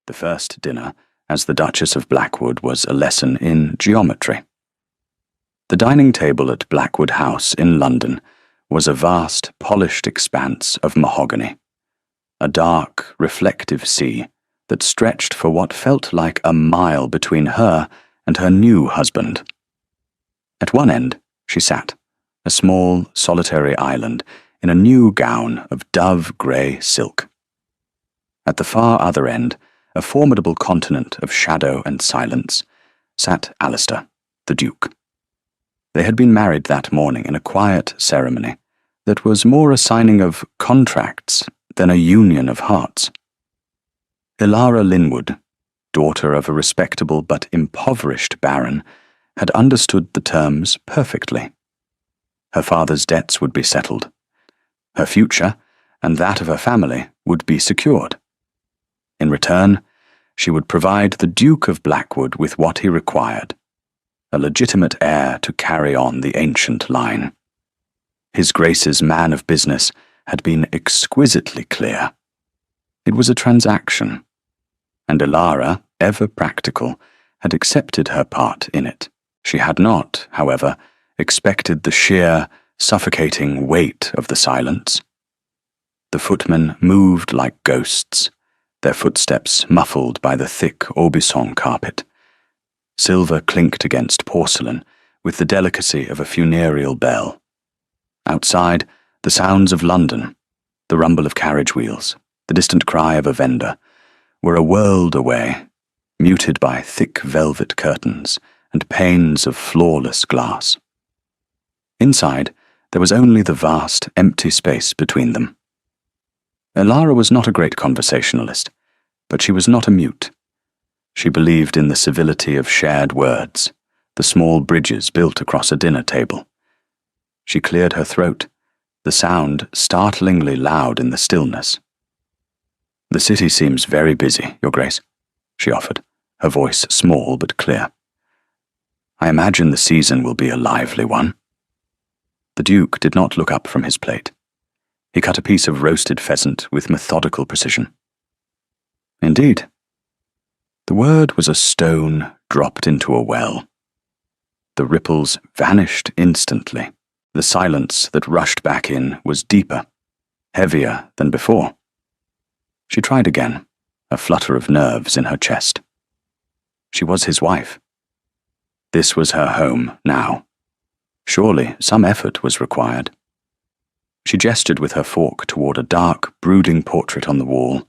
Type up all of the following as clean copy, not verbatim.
The first dinner, as the Duchess of Blackwood, was a lesson in geometry. The dining table at Blackwood House in London was a vast, polished expanse of mahogany, a dark, reflective sea that stretched for what felt like a mile between her and her new husband. At one end, she sat, a small, solitary island, in a new gown of dove-grey silk. At the far other end, a formidable continent of shadow and silence, sat Alistair, the Duke. They had been married that morning in a quiet ceremony that was more a signing of contracts than a union of hearts. Ilara Linwood, daughter of a respectable but impoverished baron, had understood the terms perfectly. Her father's debts would be settled. Her future, and that of her family, would be secured. In return, she would provide the Duke of Blackwood with what he required, a legitimate heir to carry on the ancient line. His Grace's man of business had been exquisitely clear. It was a transaction, and Ilara, ever practical, had accepted her part in it. She had not, however, expected the sheer, suffocating weight of the silence. The footmen moved like ghosts, their footsteps muffled by the thick Aubusson carpet. Silver clinked against porcelain with the delicacy of a funereal bell. Outside, the sounds of London, the rumble of carriage wheels, the distant cry of a vendor, were a world away, muted by thick velvet curtains and panes of flawless glass. Inside, there was only the vast, empty space between them. Ilara was not a great conversationalist, but she was not a mute. She believed in the civility of shared words, the small bridges built across a dinner table. She cleared her throat, the sound startlingly loud in the stillness. "The city seems very busy, Your Grace," she offered, her voice small but clear. "I imagine the season will be a lively one." The Duke did not look up from his plate. He cut a piece of roasted pheasant with methodical precision. "Indeed." The word was a stone dropped into a well. The ripples vanished instantly. The silence that rushed back in was deeper, heavier than before. She tried again, a flutter of nerves in her chest. She was his wife. This was her home now. Surely some effort was required. She gestured with her fork toward a dark, brooding portrait on the wall,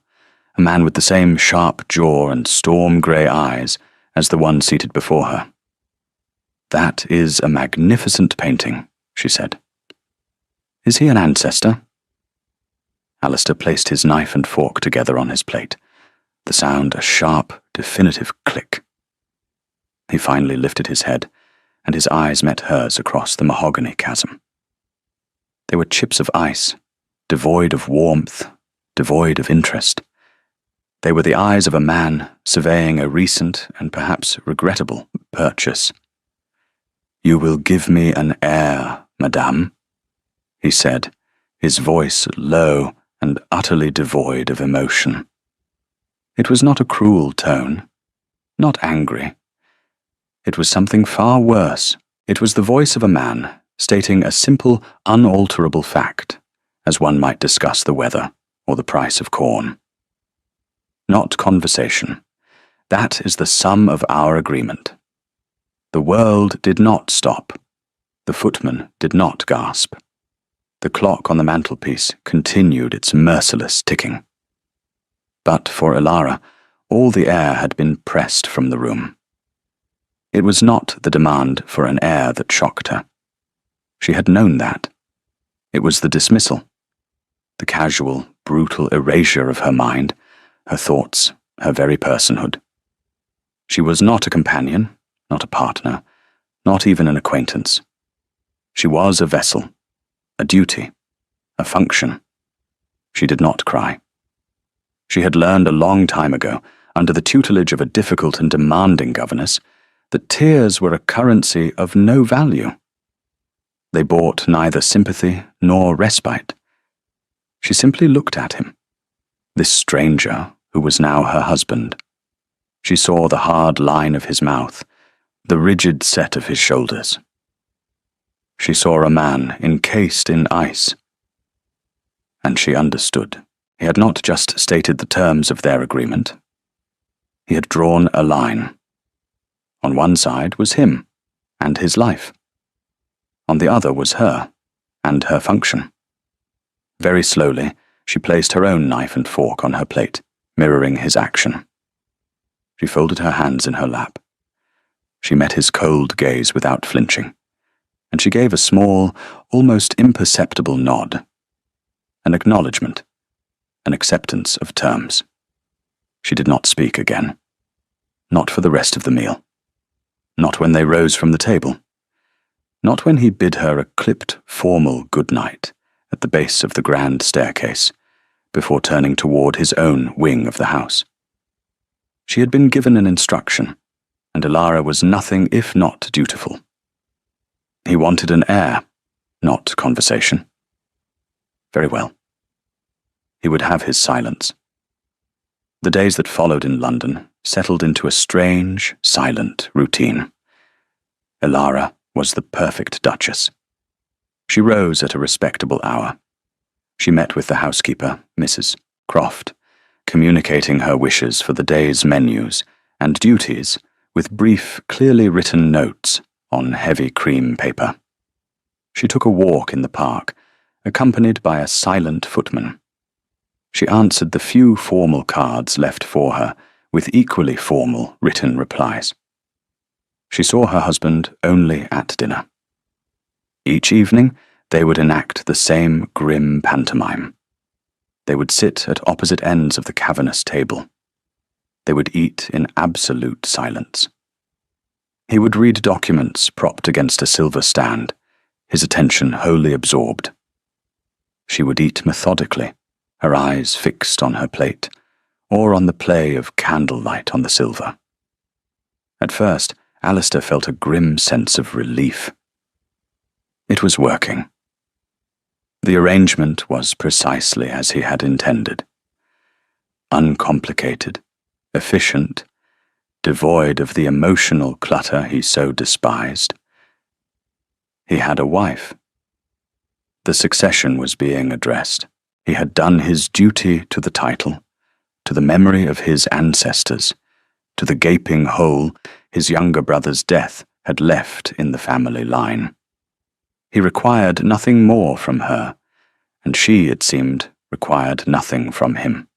a man with the same sharp jaw and storm-grey eyes as the one seated before her. "That is a magnificent painting," she said. "Is he an ancestor?" Alistair placed his knife and fork together on his plate, the sound a sharp, definitive click. He finally lifted his head, and his eyes met hers across the mahogany chasm. They were chips of ice, devoid of warmth, devoid of interest. They were the eyes of a man surveying a recent and perhaps regrettable purchase. "You will give me an heir, madame," he said, his voice low and utterly devoid of emotion. It was not a cruel tone, not angry. It was something far worse. It was the voice of a man stating a simple, unalterable fact, as one might discuss the weather or the price of corn. Not conversation. That is the sum of our agreement. The world did not stop. The footman did not gasp. The clock on the mantelpiece continued its merciless ticking. But for Ilara, all the air had been pressed from the room. It was not the demand for an heir that shocked her. She had known that. It was the dismissal, the casual, brutal erasure of her mind, her thoughts, her very personhood. She was not a companion, not a partner, not even an acquaintance. She was a vessel, a duty, a function. She did not cry. She had learned a long time ago, under the tutelage of a difficult and demanding governess, that tears were a currency of no value. They bought neither sympathy nor respite. She simply looked at him, this stranger who was now her husband, She saw the hard line of his mouth, the rigid set of his shoulders. She saw a man encased in ice. And she understood. He had not just stated the terms of their agreement. He had drawn a line. On one side was him, and his life. On the other was her, and her function. Very slowly, she placed her own knife and fork on her plate, mirroring his action. She folded her hands in her lap. She met his cold gaze without flinching, and she gave a small, almost imperceptible nod, an acknowledgement, an acceptance of terms. She did not speak again. Not for the rest of the meal. Not when they rose from the table. Not when he bid her a clipped, formal good night at the base of the grand staircase, before turning toward his own wing of the house. She had been given an instruction, and Elara was nothing if not dutiful. He wanted an air, not conversation. Very well. He would have his silence. The days that followed in London settled into a strange, silent routine. Elara was the perfect duchess. She rose at a respectable hour. She met with the housekeeper, Mrs. Croft, communicating her wishes for the day's menus and duties with brief, clearly written notes on heavy cream paper. She took a walk in the park, accompanied by a silent footman. She answered the few formal cards left for her with equally formal written replies. She saw her husband only at dinner. Each evening, they would enact the same grim pantomime. They would sit at opposite ends of the cavernous table. They would eat in absolute silence. He would read documents propped against a silver stand, his attention wholly absorbed. She would eat methodically, her eyes fixed on her plate, or on the play of candlelight on the silver. At first, Alistair felt a grim sense of relief. It was working. The arrangement was precisely as he had intended. Uncomplicated, efficient, devoid of the emotional clutter he so despised. He had a wife. The succession was being addressed. He had done his duty to the title, to the memory of his ancestors, to the gaping hole his younger brother's death had left in the family line. He required nothing more from her, and she, it seemed, required nothing from him.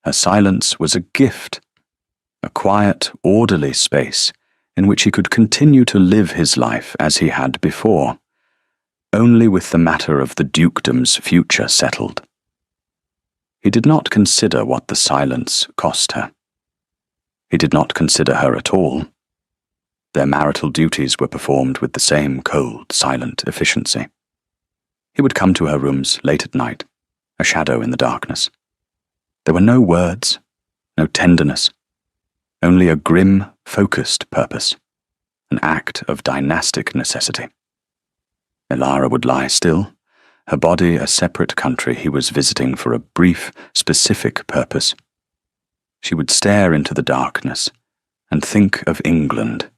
Her silence was a gift, a quiet, orderly space in which he could continue to live his life as he had before, only with the matter of the dukedom's future settled. He did not consider what the silence cost her. He did not consider her at all. Their marital duties were performed with the same cold, silent efficiency. He would come to her rooms late at night, a shadow in the darkness. There were no words, no tenderness, only a grim, focused purpose, an act of dynastic necessity. Elara would lie still, her body a separate country he was visiting for a brief, specific purpose. She would stare into the darkness and think of England.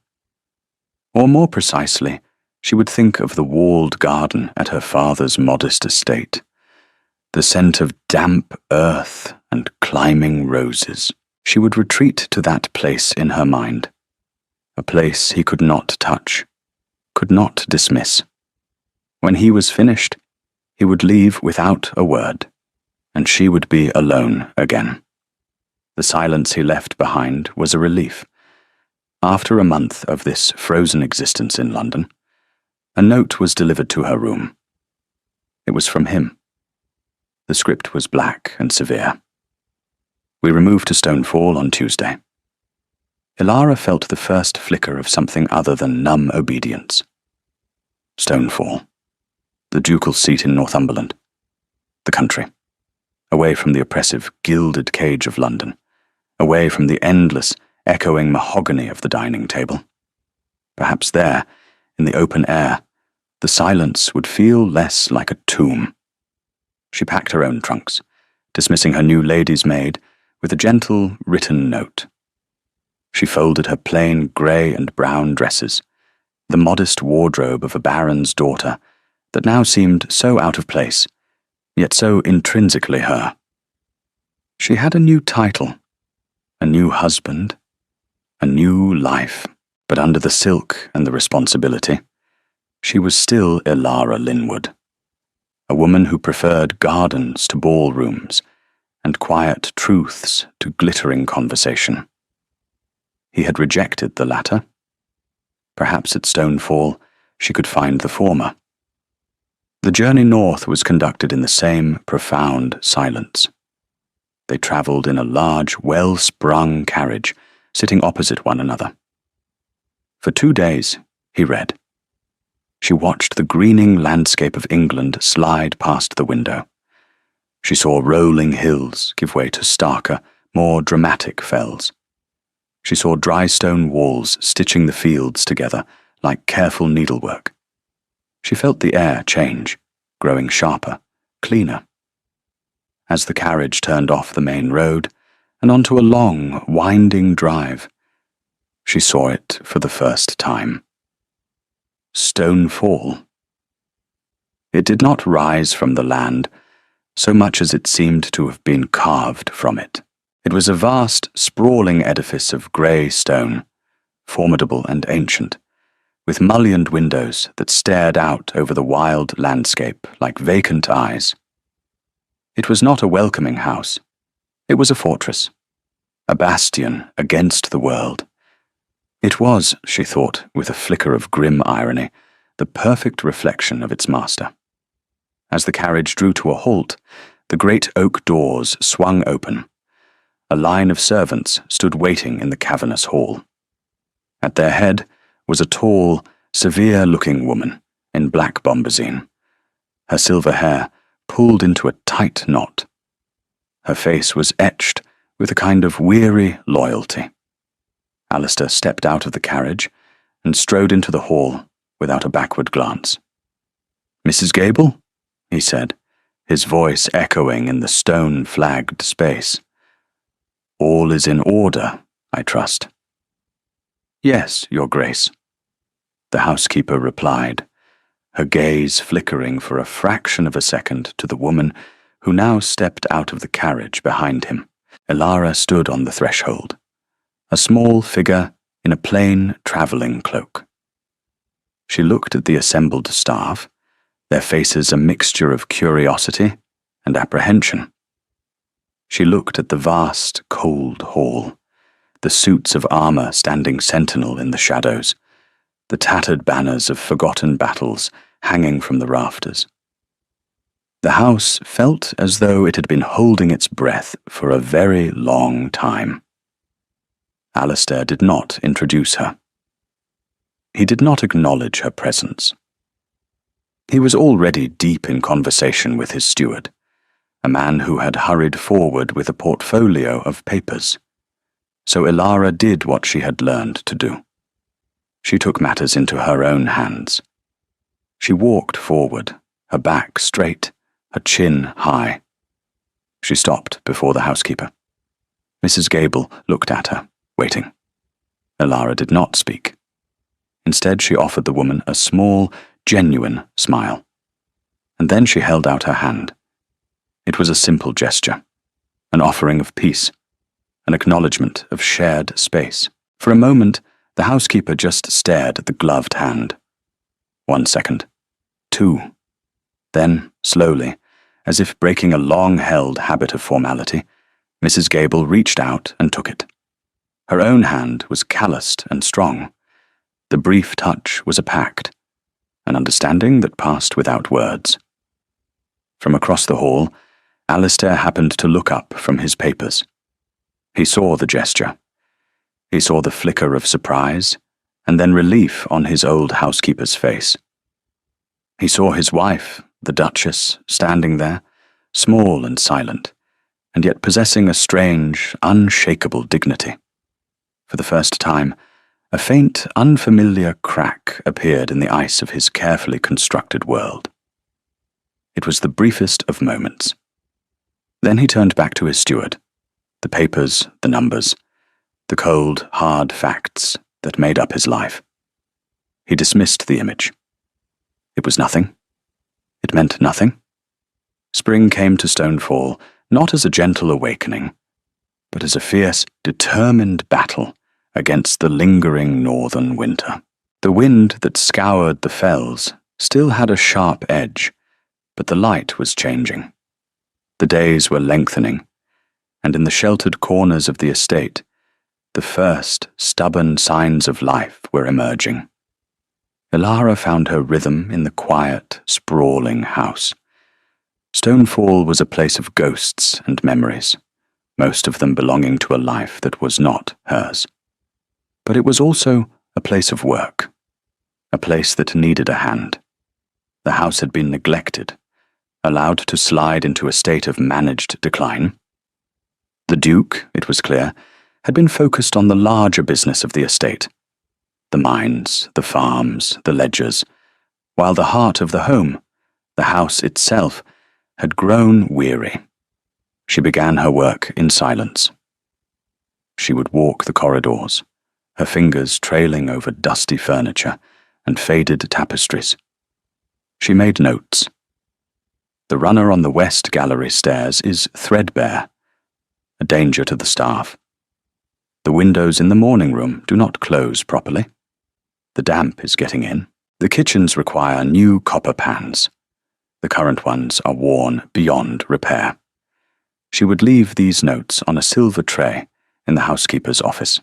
Or more precisely, she would think of the walled garden at her father's modest estate, the scent of damp earth and climbing roses. She would retreat to that place in her mind, a place he could not touch, could not dismiss. When he was finished, he would leave without a word, and she would be alone again. The silence he left behind was a relief. After a month of this frozen existence in London, a note was delivered to her room. It was from him. The script was black and severe. We removed to Stonefall on Tuesday. Elara felt the first flicker of something other than numb obedience. Stonefall. The ducal seat in Northumberland. The country. Away from the oppressive, gilded cage of London. Away from the endless, echoing mahogany of the dining table. Perhaps there, in the open air, the silence would feel less like a tomb. She packed her own trunks, dismissing her new lady's maid with a gentle written note. She folded her plain grey and brown dresses, the modest wardrobe of a baron's daughter that now seemed so out of place, yet so intrinsically her. She had a new title, a new husband, a new life, but under the silk and the responsibility, she was still Elara Linwood, a woman who preferred gardens to ballrooms and quiet truths to glittering conversation. He had rejected the latter. Perhaps at Stonefall she could find the former. The journey north was conducted in the same profound silence. They travelled in a large, well-sprung carriage, sitting opposite one another. For 2 days, he read. She watched the greening landscape of England slide past the window. She saw rolling hills give way to starker, more dramatic fells. She saw dry stone walls stitching the fields together like careful needlework. She felt the air change, growing sharper, cleaner. As the carriage turned off the main road and onto a long, winding drive, she saw it for the first time. Stonefall. It did not rise from the land so much as it seemed to have been carved from it. It was a vast, sprawling edifice of grey stone, formidable and ancient, with mullioned windows that stared out over the wild landscape like vacant eyes. It was not a welcoming house. It was a fortress, a bastion against the world. It was, she thought, with a flicker of grim irony, the perfect reflection of its master. As the carriage drew to a halt, the great oak doors swung open. A line of servants stood waiting in the cavernous hall. At their head was a tall, severe-looking woman in black bombazine, her silver hair pulled into a tight knot. Her face was etched with a kind of weary loyalty. Alistair stepped out of the carriage and strode into the hall without a backward glance. "Mrs. Gable?" he said, his voice echoing in the stone-flagged space. "All is in order, I trust." "Yes, Your Grace," the housekeeper replied, her gaze flickering for a fraction of a second to the woman who now stepped out of the carriage behind him. Elara stood on the threshold, a small figure in a plain travelling cloak. She looked at the assembled staff, their faces a mixture of curiosity and apprehension. She looked at the vast, cold hall, the suits of armour standing sentinel in the shadows, the tattered banners of forgotten battles hanging from the rafters. The house felt as though it had been holding its breath for a very long time. Alistair did not introduce her. He did not acknowledge her presence. He was already deep in conversation with his steward, a man who had hurried forward with a portfolio of papers. So Elara did what she had learned to do. She took matters into her own hands. She walked forward, her back straight, her chin high. She stopped before the housekeeper. Mrs. Gable looked at her, waiting. Elara did not speak. Instead, she offered the woman a small, genuine smile. And then she held out her hand. It was a simple gesture, an offering of peace, an acknowledgement of shared space. For a moment, the housekeeper just stared at the gloved hand. 1 second. 2. Then, slowly, as if breaking a long-held habit of formality, Mrs. Gable reached out and took it. Her own hand was calloused and strong. The brief touch was a pact, an understanding that passed without words. From across the hall, Alistair happened to look up from his papers. He saw the gesture. He saw the flicker of surprise, and then relief on his old housekeeper's face. He saw his wife, the Duchess, standing there, small and silent, and yet possessing a strange, unshakable dignity. For the first time, a faint, unfamiliar crack appeared in the ice of his carefully constructed world. It was the briefest of moments. Then he turned back to his steward. The papers, the numbers, the cold, hard facts that made up his life. He dismissed the image. It was nothing. It meant nothing. Spring came to Stonefall not as a gentle awakening, but as a fierce, determined battle against the lingering northern winter. The wind that scoured the fells still had a sharp edge, but the light was changing. The days were lengthening, and in the sheltered corners of the estate, the first stubborn signs of life were emerging. Elara found her rhythm in the quiet, sprawling house. Stonefall was a place of ghosts and memories, most of them belonging to a life that was not hers. But it was also a place of work, a place that needed a hand. The house had been neglected, allowed to slide into a state of managed decline. The Duke, it was clear, had been focused on the larger business of the estate, the mines, the farms, the ledgers, while the heart of the home, the house itself, had grown weary. She began her work in silence. She would walk the corridors, her fingers trailing over dusty furniture and faded tapestries. She made notes. The runner on the west gallery stairs is threadbare, a danger to the staff. The windows in the morning room do not close properly. The damp is getting in. The kitchens require new copper pans. The current ones are worn beyond repair. She would leave these notes on a silver tray in the housekeeper's office.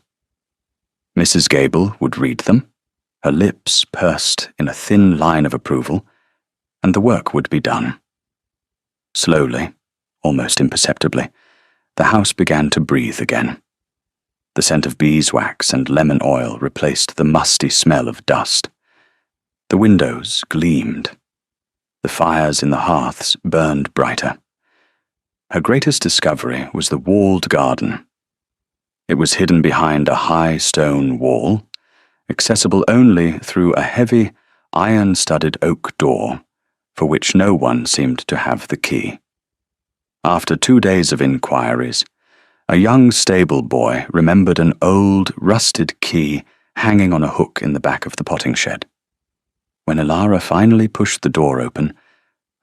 Mrs. Gable would read them, her lips pursed in a thin line of approval, and the work would be done. Slowly, almost imperceptibly, the house began to breathe again. The scent of beeswax and lemon oil replaced the musty smell of dust. The windows gleamed. The fires in the hearths burned brighter. Her greatest discovery was the walled garden. It was hidden behind a high stone wall, accessible only through a heavy, iron-studded oak door, for which no one seemed to have the key. After 2 days of inquiries, a young stable boy remembered an old, rusted key hanging on a hook in the back of the potting shed. When Elara finally pushed the door open,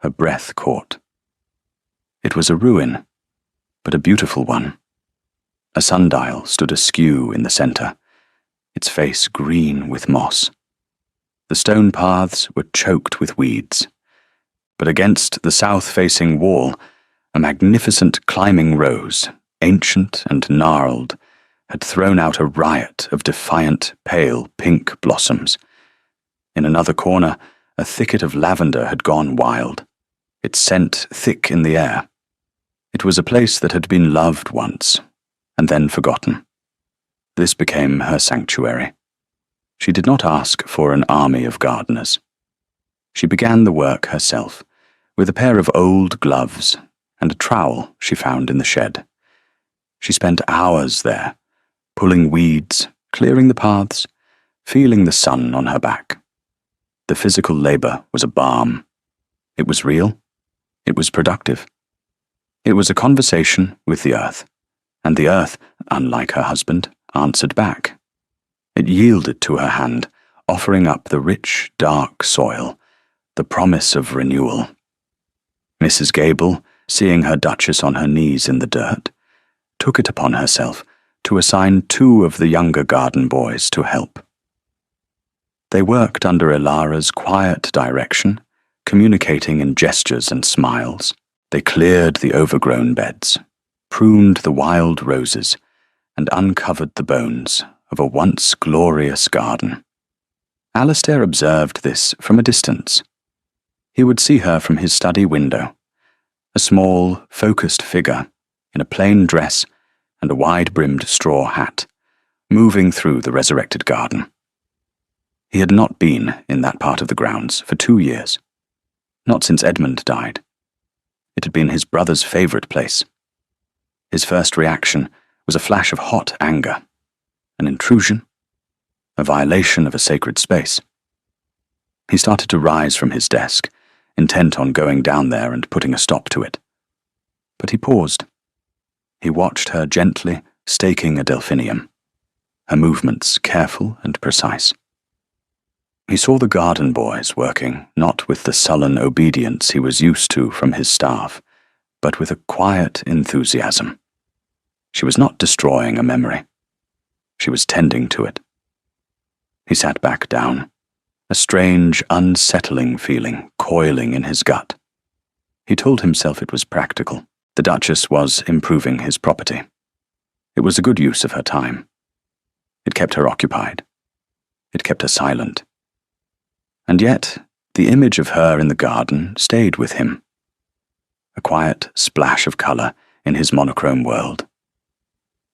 her breath caught. It was a ruin, but a beautiful one. A sundial stood askew in the center, its face green with moss. The stone paths were choked with weeds, but against the south-facing wall, a magnificent climbing rose, ancient and gnarled, had thrown out a riot of defiant, pale pink blossoms. In another corner, a thicket of lavender had gone wild, its scent thick in the air. It was a place that had been loved once, and then forgotten. This became her sanctuary. She did not ask for an army of gardeners. She began the work herself, with a pair of old gloves and a trowel she found in the shed. She spent hours there, pulling weeds, clearing the paths, feeling the sun on her back. The physical labor was a balm. It was real. It was productive. It was a conversation with the earth, and the earth, unlike her husband, answered back. It yielded to her hand, offering up the rich, dark soil, the promise of renewal. Mrs. Gable, seeing her duchess on her knees in the dirt, took it upon herself to assign 2 of the younger garden boys to help. They worked under Elara's quiet direction, communicating in gestures and smiles. They cleared the overgrown beds, pruned the wild roses, and uncovered the bones of a once glorious garden. Alistair observed this from a distance. He would see her from his study window, a small, focused figure in a plain dress and a wide-brimmed straw hat, moving through the resurrected garden. He had not been in that part of the grounds for 2 years, not since Edmund died. It had been his brother's favourite place. His first reaction was a flash of hot anger, an intrusion, a violation of a sacred space. He started to rise from his desk, intent on going down there and putting a stop to it. But he paused. He watched her gently staking a delphinium, her movements careful and precise. He saw the garden boys working, not with the sullen obedience he was used to from his staff, but with a quiet enthusiasm. She was not destroying a memory. She was tending to it. He sat back down, a strange, unsettling feeling coiling in his gut. He told himself it was practical. The Duchess was improving his property. It was a good use of her time. It kept her occupied. It kept her silent. And yet, the image of her in the garden stayed with him. A quiet splash of colour in his monochrome world.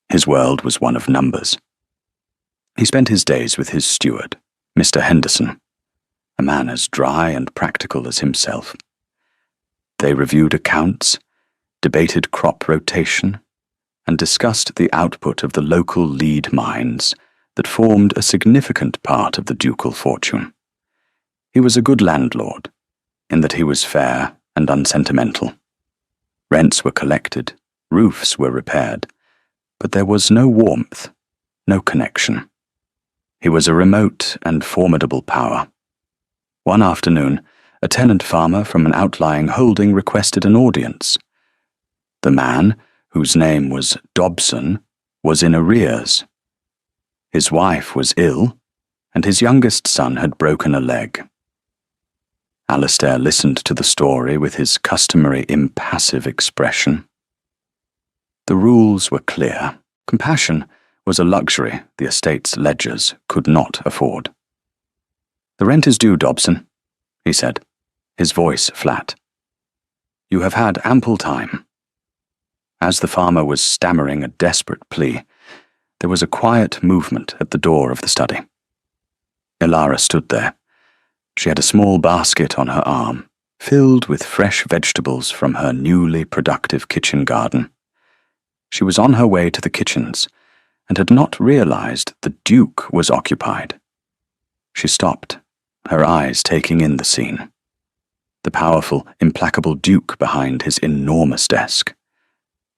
His world was one of numbers. He spent his days with his steward, Mr. Henderson, a man as dry and practical as himself. They reviewed accounts, debated crop rotation, and discussed the output of the local lead mines that formed a significant part of the ducal fortune. He was a good landlord, in that he was fair and unsentimental. Rents were collected, roofs were repaired, but there was no warmth, no connection. He was a remote and formidable power. One afternoon, a tenant farmer from an outlying holding requested an audience. The man, whose name was Dobson, was in arrears. His wife was ill, and his youngest son had broken a leg. Alistair listened to the story with his customary impassive expression. The rules were clear. Compassion was a luxury the estate's ledgers could not afford. "The rent is due, Dobson," he said, his voice flat. "You have had ample time." As the farmer was stammering a desperate plea, there was a quiet movement at the door of the study. Ilara stood there. She had a small basket on her arm, filled with fresh vegetables from her newly productive kitchen garden. She was on her way to the kitchens, and had not realized the Duke was occupied. She stopped, her eyes taking in the scene. The powerful, implacable Duke behind his enormous desk.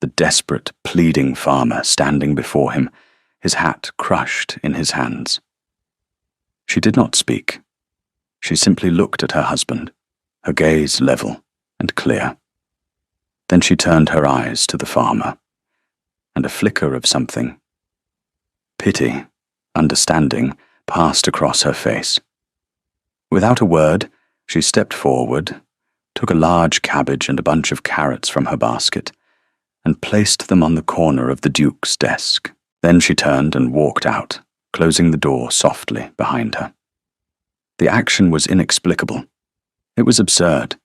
The desperate, pleading farmer standing before him, his hat crushed in his hands. She did not speak. She simply looked at her husband, her gaze level and clear. Then she turned her eyes to the farmer, and a flicker of something, pity, understanding, passed across her face. Without a word, she stepped forward, took a large cabbage and a bunch of carrots from her basket, and placed them on the corner of the Duke's desk. Then she turned and walked out, closing the door softly behind her. The action was inexplicable. It was absurd.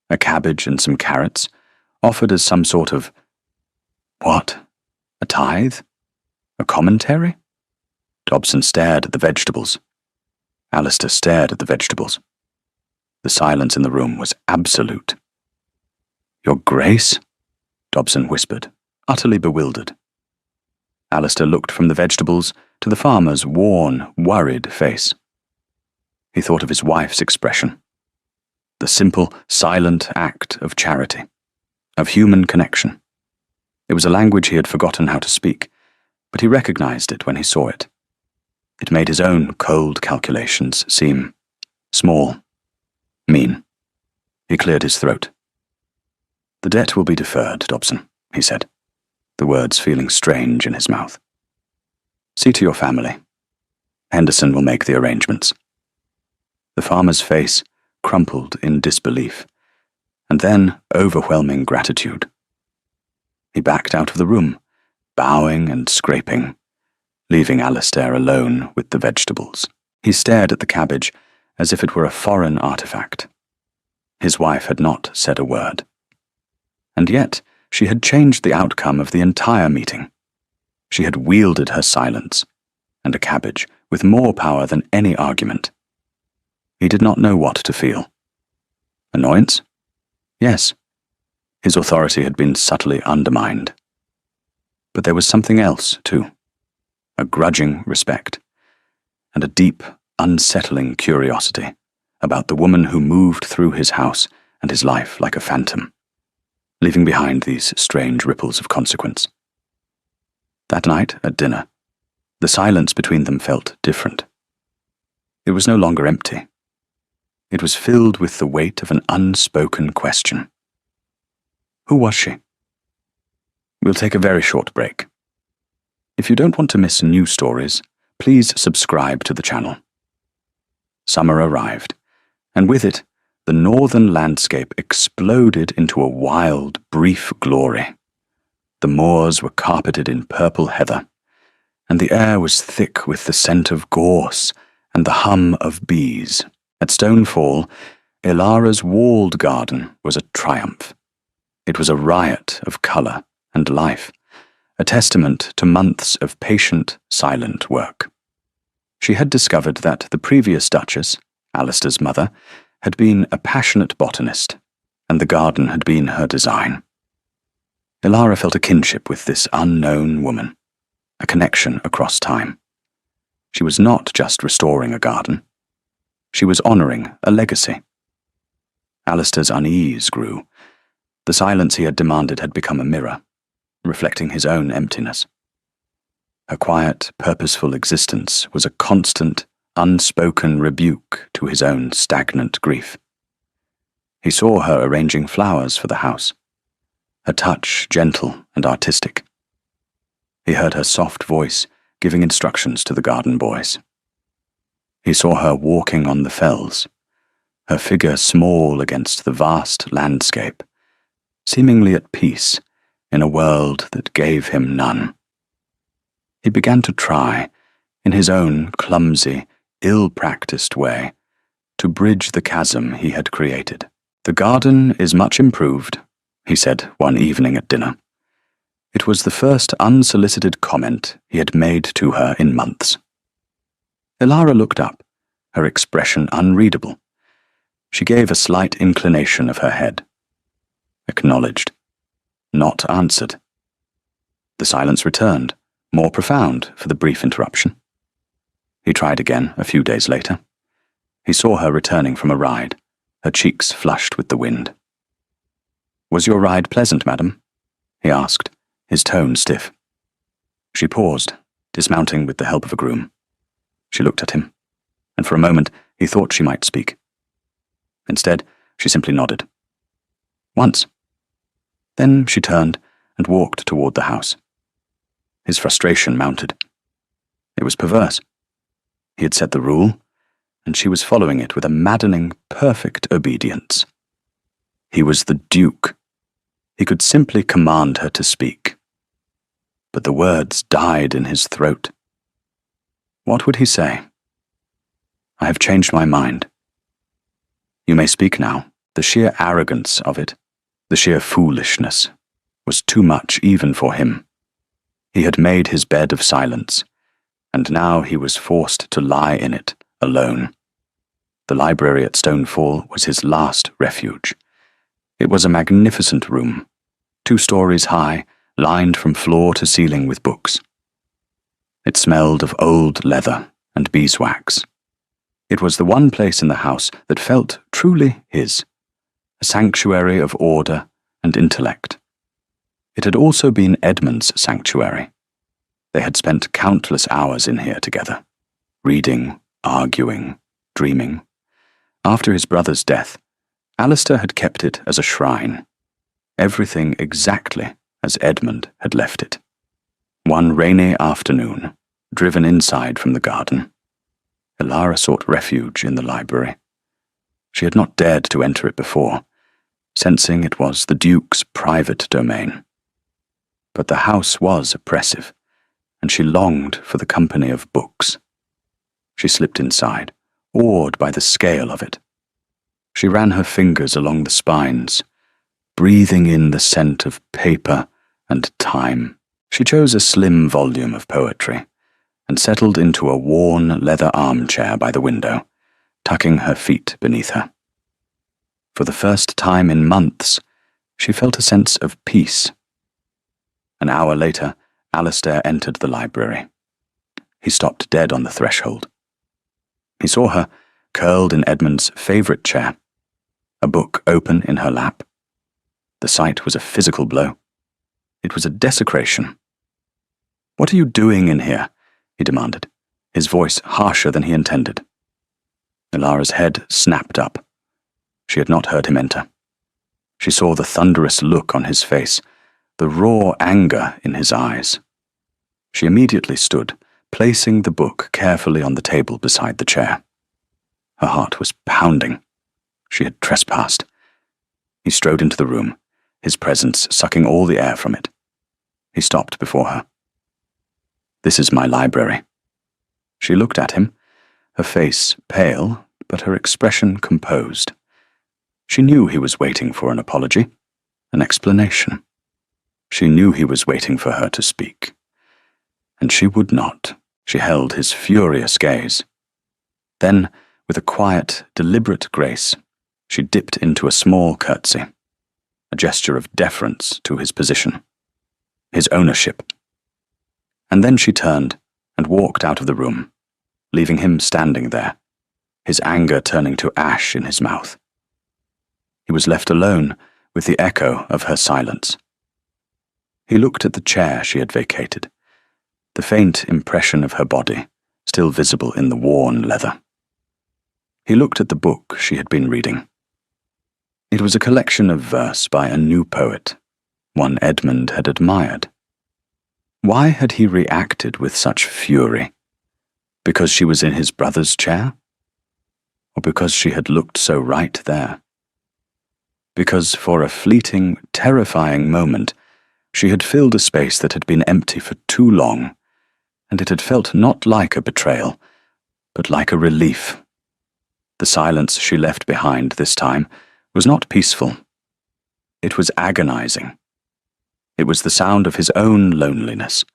A cabbage and some carrots, offered as some sort of... what? A tithe? A commentary? Dobson stared at the vegetables. Alistair stared at the vegetables. The silence in the room was absolute. "Your Grace?" Dobson whispered, utterly bewildered. Alistair looked from the vegetables to the farmer's worn, worried face. He thought of his wife's expression. The simple, silent act of charity, of human connection. It was a language he had forgotten how to speak, but he recognized it when he saw it. It made his own cold calculations seem small, mean. He cleared his throat. "The debt will be deferred, Dobson," he said, the words feeling strange in his mouth. "See to your family. Henderson will make the arrangements." The farmer's face crumpled in disbelief, and then overwhelming gratitude. He backed out of the room, bowing and scraping, leaving Alistair alone with the vegetables. He stared at the cabbage as if it were a foreign artifact. His wife had not said a word. And yet she had changed the outcome of the entire meeting. She had wielded her silence and a cabbage with more power than any argument. He did not know what to feel. Annoyance? Yes. His authority had been subtly undermined. But there was something else, too. A grudging respect, and a deep, unsettling curiosity about the woman who moved through his house and his life like a phantom, leaving behind these strange ripples of consequence. That night, at dinner, The silence between them felt different. It was no longer empty. It was filled with the weight of an unspoken question. Who was she? We'll take a very short break. If you don't want to miss new stories, please subscribe to the channel. Summer arrived, and with it, the northern landscape exploded into a wild, brief glory. The moors were carpeted in purple heather, and the air was thick with the scent of gorse and the hum of bees. At Stonefall, Ilara's walled garden was a triumph. It was a riot of colour and life, a testament to months of patient, silent work. She had discovered that the previous Duchess, Alistair's mother, had been a passionate botanist, and the garden had been her design. Ilara felt a kinship with this unknown woman, a connection across time. She was not just restoring a garden. She was honouring a legacy. Alistair's unease grew. The silence he had demanded had become a mirror, reflecting his own emptiness. Her quiet, purposeful existence was a constant, unspoken rebuke to his own stagnant grief. He saw her arranging flowers for the house, her touch gentle and artistic. He heard her soft voice giving instructions to the garden boys. He saw her walking on the fells, her figure small against the vast landscape, seemingly at peace in a world that gave him none. He began to try, in his own clumsy, ill-practiced way, to bridge the chasm he had created. "The garden is much improved," he said one evening at dinner. It was the first unsolicited comment he had made to her in months. Ilara looked up, her expression unreadable. She gave a slight inclination of her head. Acknowledged. Not answered. The silence returned, more profound for the brief interruption. He tried again a few days later. He saw her returning from a ride, her cheeks flushed with the wind. "Was your ride pleasant, madam?" he asked, his tone stiff. She paused, dismounting with the help of a groom. She looked at him, and for a moment he thought she might speak. Instead, she simply nodded. Once. Then she turned and walked toward the house. His frustration mounted. It was perverse. He had set the rule, and she was following it with a maddening, perfect obedience. He was the Duke. He could simply command her to speak. But the words died in his throat. What would he say? "I have changed my mind." "You may speak now." The sheer arrogance of it, the sheer foolishness, was too much even for him. He had made his bed of silence, and now he was forced to lie in it, alone. The library at Stonefall was his last refuge. It was a magnificent room, 2 stories high, lined from floor to ceiling with books. It smelled of old leather and beeswax. It was the one place in the house that felt truly his, a sanctuary of order and intellect. It had also been Edmund's sanctuary. They had spent countless hours in here together, reading, arguing, dreaming. After his brother's death, Alistair had kept it as a shrine, everything exactly as Edmund had left it. One rainy afternoon, driven inside from the garden, Ilara sought refuge in the library. She had not dared to enter it before, sensing it was the Duke's private domain. But the house was oppressive, and she longed for the company of books. She slipped inside, awed by the scale of it. She ran her fingers along the spines, breathing in the scent of paper and time. She chose a slim volume of poetry, and settled into a worn leather armchair by the window, tucking her feet beneath her. For the first time in months, she felt a sense of peace. An hour later, Alistair entered the library. He stopped dead on the threshold. He saw her, curled in Edmund's favourite chair, a book open in her lap. The sight was a physical blow. It was a desecration. "What are you doing in here?" he demanded, his voice harsher than he intended. Ilara's head snapped up. She had not heard him enter. She saw the thunderous look on his face, the raw anger in his eyes. She immediately stood, placing the book carefully on the table beside the chair. Her heart was pounding. She had trespassed. He strode into the room, his presence sucking all the air from it. He stopped before her. "This is my library." She looked at him, her face pale, but her expression composed. She knew he was waiting for an apology, an explanation. She knew he was waiting for her to speak. And she would not. She held his furious gaze. Then, with a quiet, deliberate grace, she dipped into a small curtsy, a gesture of deference to his position, his ownership. And then she turned and walked out of the room, leaving him standing there, his anger turning to ash in his mouth. He was left alone with the echo of her silence. He looked at the chair she had vacated, the faint impression of her body still visible in the worn leather. He looked at the book she had been reading. It was a collection of verse by a new poet, one Edmund had admired. Why had he reacted with such fury? Because she was in his brother's chair? Or because she had looked so right there? Because for a fleeting, terrifying moment, she had filled a space that had been empty for too long, and it had felt not like a betrayal, but like a relief. The silence she left behind this time was not peaceful. It was agonizing. It was the sound of his own loneliness.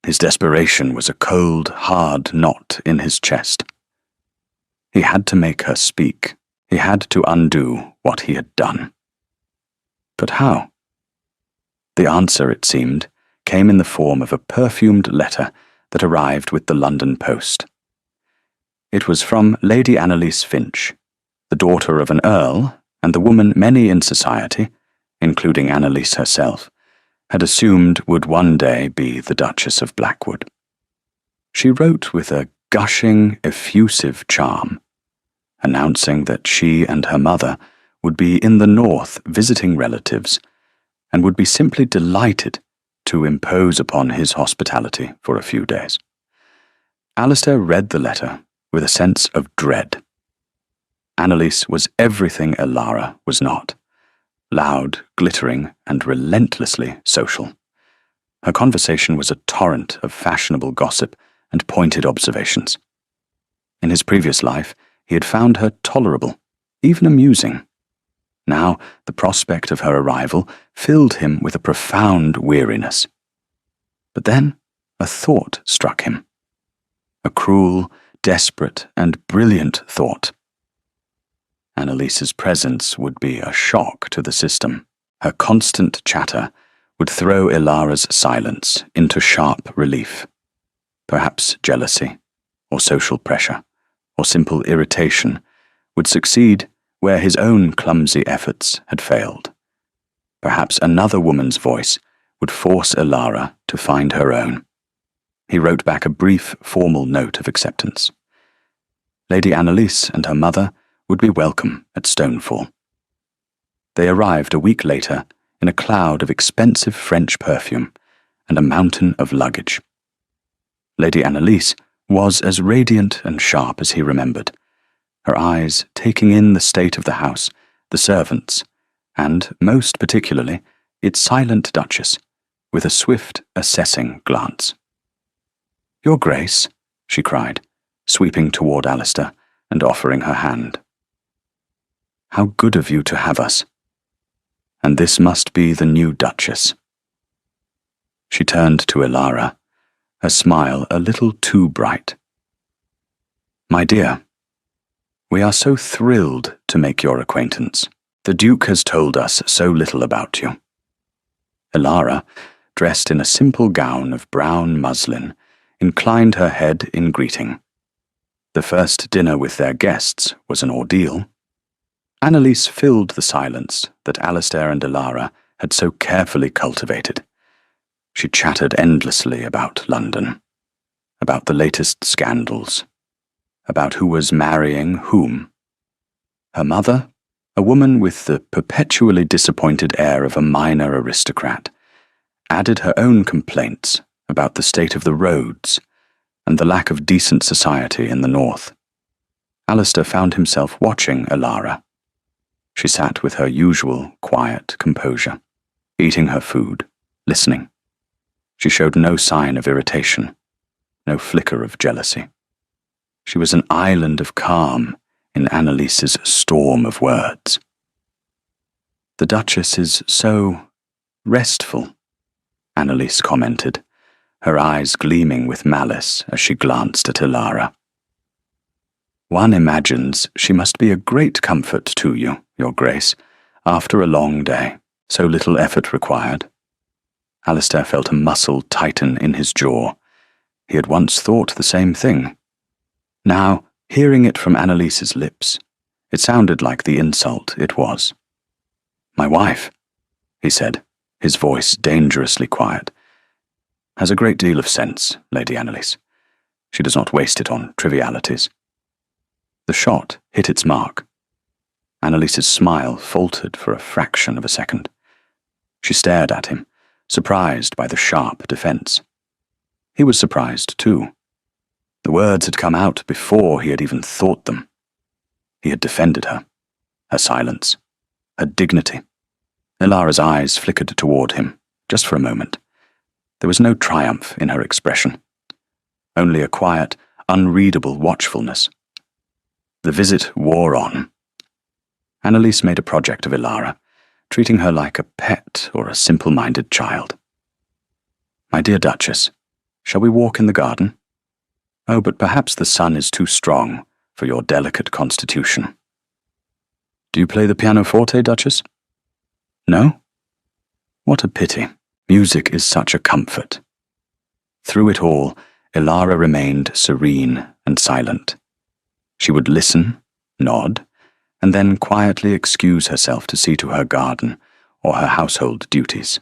His desperation was a cold, hard knot in his chest. He had to make her speak. He had to undo what he had done. But how? The answer, it seemed, came in the form of a perfumed letter that arrived with the London post. It was from Lady Annalise Finch, the daughter of an earl, and the woman many in society, including Annalise herself, had assumed would one day be the Duchess of Blackwood. She wrote with a gushing, effusive charm, announcing that she and her mother would be in the north visiting relatives, and would be simply delighted to impose upon his hospitality for a few days. Alistair read the letter with a sense of dread. Annalise was everything Ilara was not: loud, glittering, and relentlessly social. Her conversation was a torrent of fashionable gossip and pointed observations. In his previous life, he had found her tolerable, even amusing. Now, the prospect of her arrival filled him with a profound weariness. But then, a thought struck him. A cruel, desperate, and brilliant thought. Annalise's presence would be a shock to the system. Her constant chatter would throw Ilara's silence into sharp relief. Perhaps jealousy, or social pressure, or simple irritation would succeed where his own clumsy efforts had failed. Perhaps another woman's voice would force Ilara to find her own. He wrote back a brief, formal note of acceptance. Lady Annalise and her mother would be welcome at Stonefall. They arrived a week later in a cloud of expensive French perfume and a mountain of luggage. Lady Annalise was as radiant and sharp as he remembered, her eyes taking in the state of the house, the servants, and, most particularly, its silent Duchess, with a swift, assessing glance. "Your Grace," she cried, sweeping toward Alistair and offering her hand. "How good of you to have us. And this must be the new Duchess." She turned to Ilara, her smile a little too bright. "My dear, we are so thrilled to make your acquaintance. The Duke has told us so little about you." Ilara, dressed in a simple gown of brown muslin, inclined her head in greeting. The first dinner with their guests was an ordeal. Annalise filled the silence that Alistair and Ilara had so carefully cultivated. She chattered endlessly about London, about the latest scandals, about who was marrying whom. Her mother, a woman with the perpetually disappointed air of a minor aristocrat, added her own complaints about the state of the roads and the lack of decent society in the north. Alistair found himself watching Elara. She sat with her usual quiet composure, eating her food, listening. She showed no sign of irritation, no flicker of jealousy. She was an island of calm in Annalise's storm of words. "The Duchess is so restful," Annalise commented, her eyes gleaming with malice as she glanced at Elara. "One imagines she must be a great comfort to you, Your Grace, after a long day, so little effort required." Alistair felt a muscle tighten in his jaw. He had once thought the same thing. Now, hearing it from Annalise's lips, it sounded like the insult it was. "My wife," he said, his voice dangerously quiet, "has a great deal of sense, Lady Annalise. She does not waste it on trivialities." The shot hit its mark. Annalise's smile faltered for a fraction of a second. She stared at him, surprised by the sharp defense. He was surprised too. The words had come out before he had even thought them. He had defended her, her silence, her dignity. Elara's eyes flickered toward him, just for a moment. There was no triumph in her expression, only a quiet, unreadable watchfulness. The visit wore on. Annalise made a project of Elara, treating her like a pet or a simple-minded child. "My dear Duchess, shall we walk in the garden? Oh, but perhaps the sun is too strong for your delicate constitution." "Do you play the pianoforte, Duchess?" "No?" "What a pity. Music is such a comfort." Through it all, Elara remained serene and silent. She would listen, nod, and then quietly excuse herself to see to her garden or her household duties.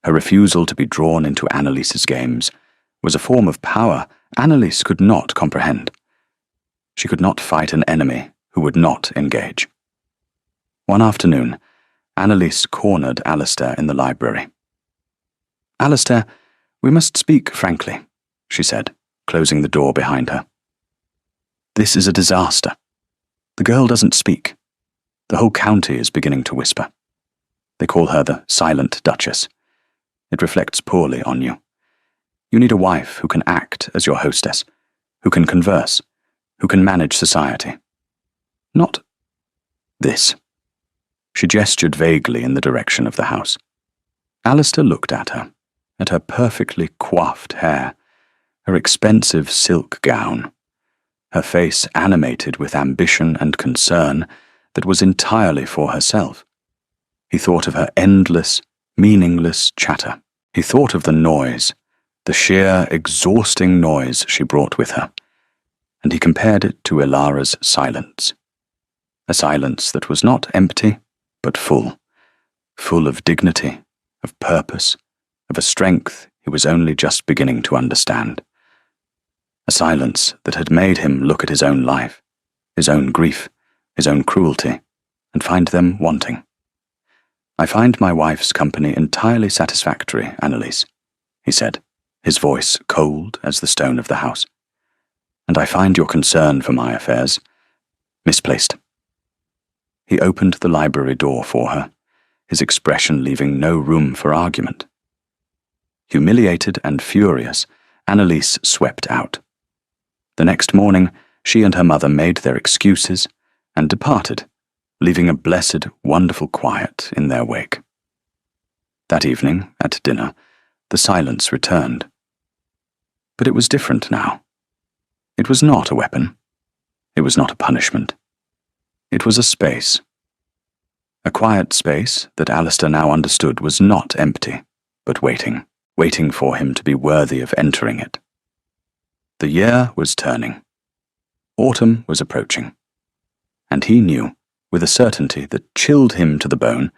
Her refusal to be drawn into Annalise's games was a form of power Annalise could not comprehend. She could not fight an enemy who would not engage. One afternoon, Annalise cornered Alistair in the library. "Alistair, we must speak frankly," she said, closing the door behind her. "This is a disaster. The girl doesn't speak. The whole county is beginning to whisper. They call her the Silent Duchess. It reflects poorly on you. You need a wife who can act as your hostess, who can converse, who can manage society. Not this." She gestured vaguely in the direction of the house. Alistair looked at her perfectly coiffed hair, her expensive silk gown, her face animated with ambition and concern that was entirely for herself. He thought of her endless, meaningless chatter. He thought of the noise, the sheer, exhausting noise she brought with her, and he compared it to Elara's silence. A silence that was not empty, but full of dignity, of purpose, of a strength he was only just beginning to understand. A silence that had made him look at his own life, his own grief, his own cruelty, and find them wanting. "I find my wife's company entirely satisfactory, Annalise," he said, his voice cold as the stone of the house. "And I find your concern for my affairs misplaced." He opened the library door for her, his expression leaving no room for argument. Humiliated and furious, Annalise swept out. The next morning, she and her mother made their excuses and departed, leaving a blessed, wonderful quiet in their wake. That evening, at dinner, the silence returned. But it was different now. It was not a weapon. It was not a punishment. It was a space. A quiet space that Alistair now understood was not empty, but waiting for him to be worthy of entering it. The year was turning. Autumn was approaching. And he knew, with a certainty that chilled him to the bone,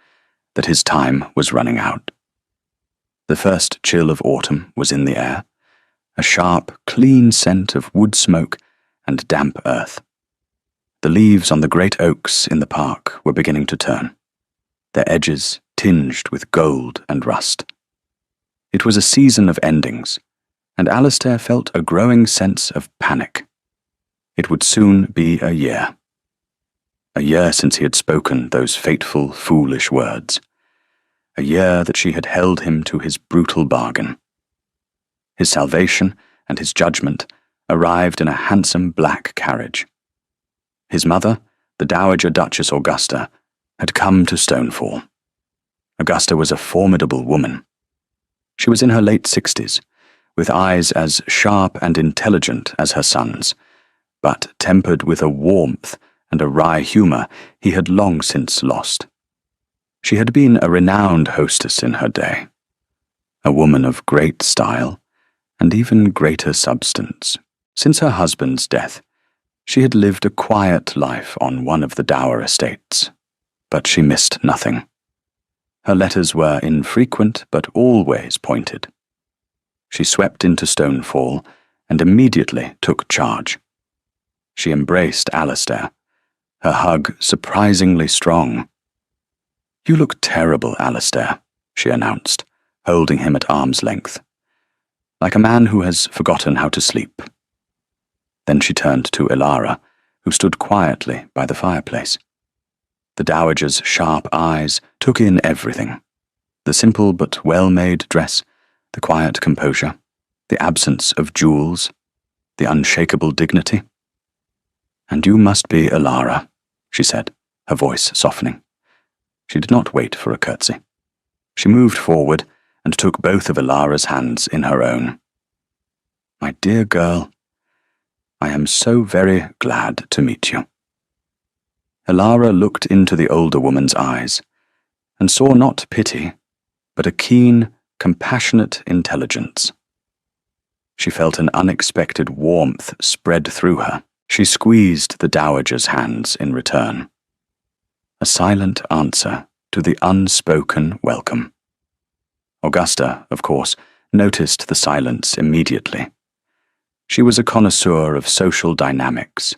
that his time was running out. The first chill of autumn was in the air, a sharp, clean scent of wood smoke and damp earth. The leaves on the great oaks in the park were beginning to turn, their edges tinged with gold and rust. It was a season of endings, and Alistair felt a growing sense of panic. It would soon be a year. A year since he had spoken those fateful, foolish words. A year that she had held him to his brutal bargain. His salvation and his judgment arrived in a handsome black carriage. His mother, the Dowager Duchess Augusta, had come to Stonefall. Augusta was a formidable woman. She was in her late 60s, with eyes as sharp and intelligent as her son's, but tempered with a warmth and a wry humour he had long since lost. She had been a renowned hostess in her day, a woman of great style and even greater substance. Since her husband's death, she had lived a quiet life on one of the dower estates, but she missed nothing. Her letters were infrequent but always pointed. She swept into Stonefall and immediately took charge. She embraced Alistair, her hug surprisingly strong. "You look terrible, Alistair," she announced, holding him at arm's length, like a man who has forgotten how to sleep. Then she turned to Ilara, who stood quietly by the fireplace. The dowager's sharp eyes took in everything: the simple but well-made dress, the quiet composure, the absence of jewels, the unshakable dignity. "And you must be Ilara," she said, her voice softening. She did not wait for a curtsy. She moved forward and took both of Ilara's hands in her own. "My dear girl, I am so very glad to meet you." Ilara looked into the older woman's eyes and saw not pity, but a keen, compassionate intelligence. She felt an unexpected warmth spread through her. She squeezed the dowager's hands in return. A silent answer to the unspoken welcome. Augusta, of course, noticed the silence immediately. She was a connoisseur of social dynamics,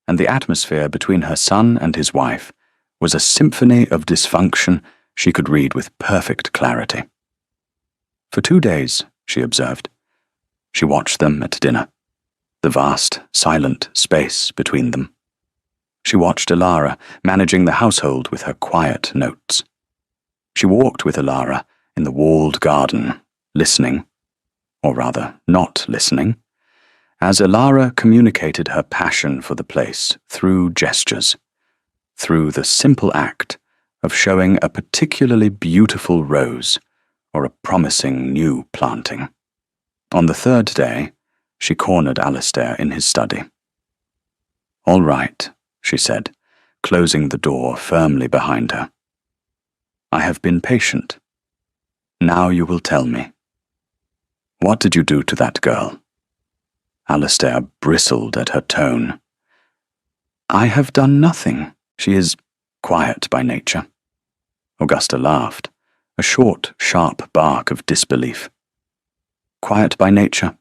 and the atmosphere between her son and his wife was a symphony of dysfunction she could read with perfect clarity. For 2 days, she observed. She watched them at dinner, the vast, silent space between them. She watched Ilara managing the household with her quiet notes. She walked with Ilara in the walled garden, listening, or rather not listening, as Ilara communicated her passion for the place through gestures, through the simple act of showing a particularly beautiful rose or a promising new planting. On the 3rd day, she cornered Alistair in his study. "All right," she said, closing the door firmly behind her. "I have been patient. Now you will tell me. What did you do to that girl?" Alistair bristled at her tone. "I have done nothing. She is quiet by nature." Augusta laughed, a short, sharp bark of disbelief. "Quiet by nature?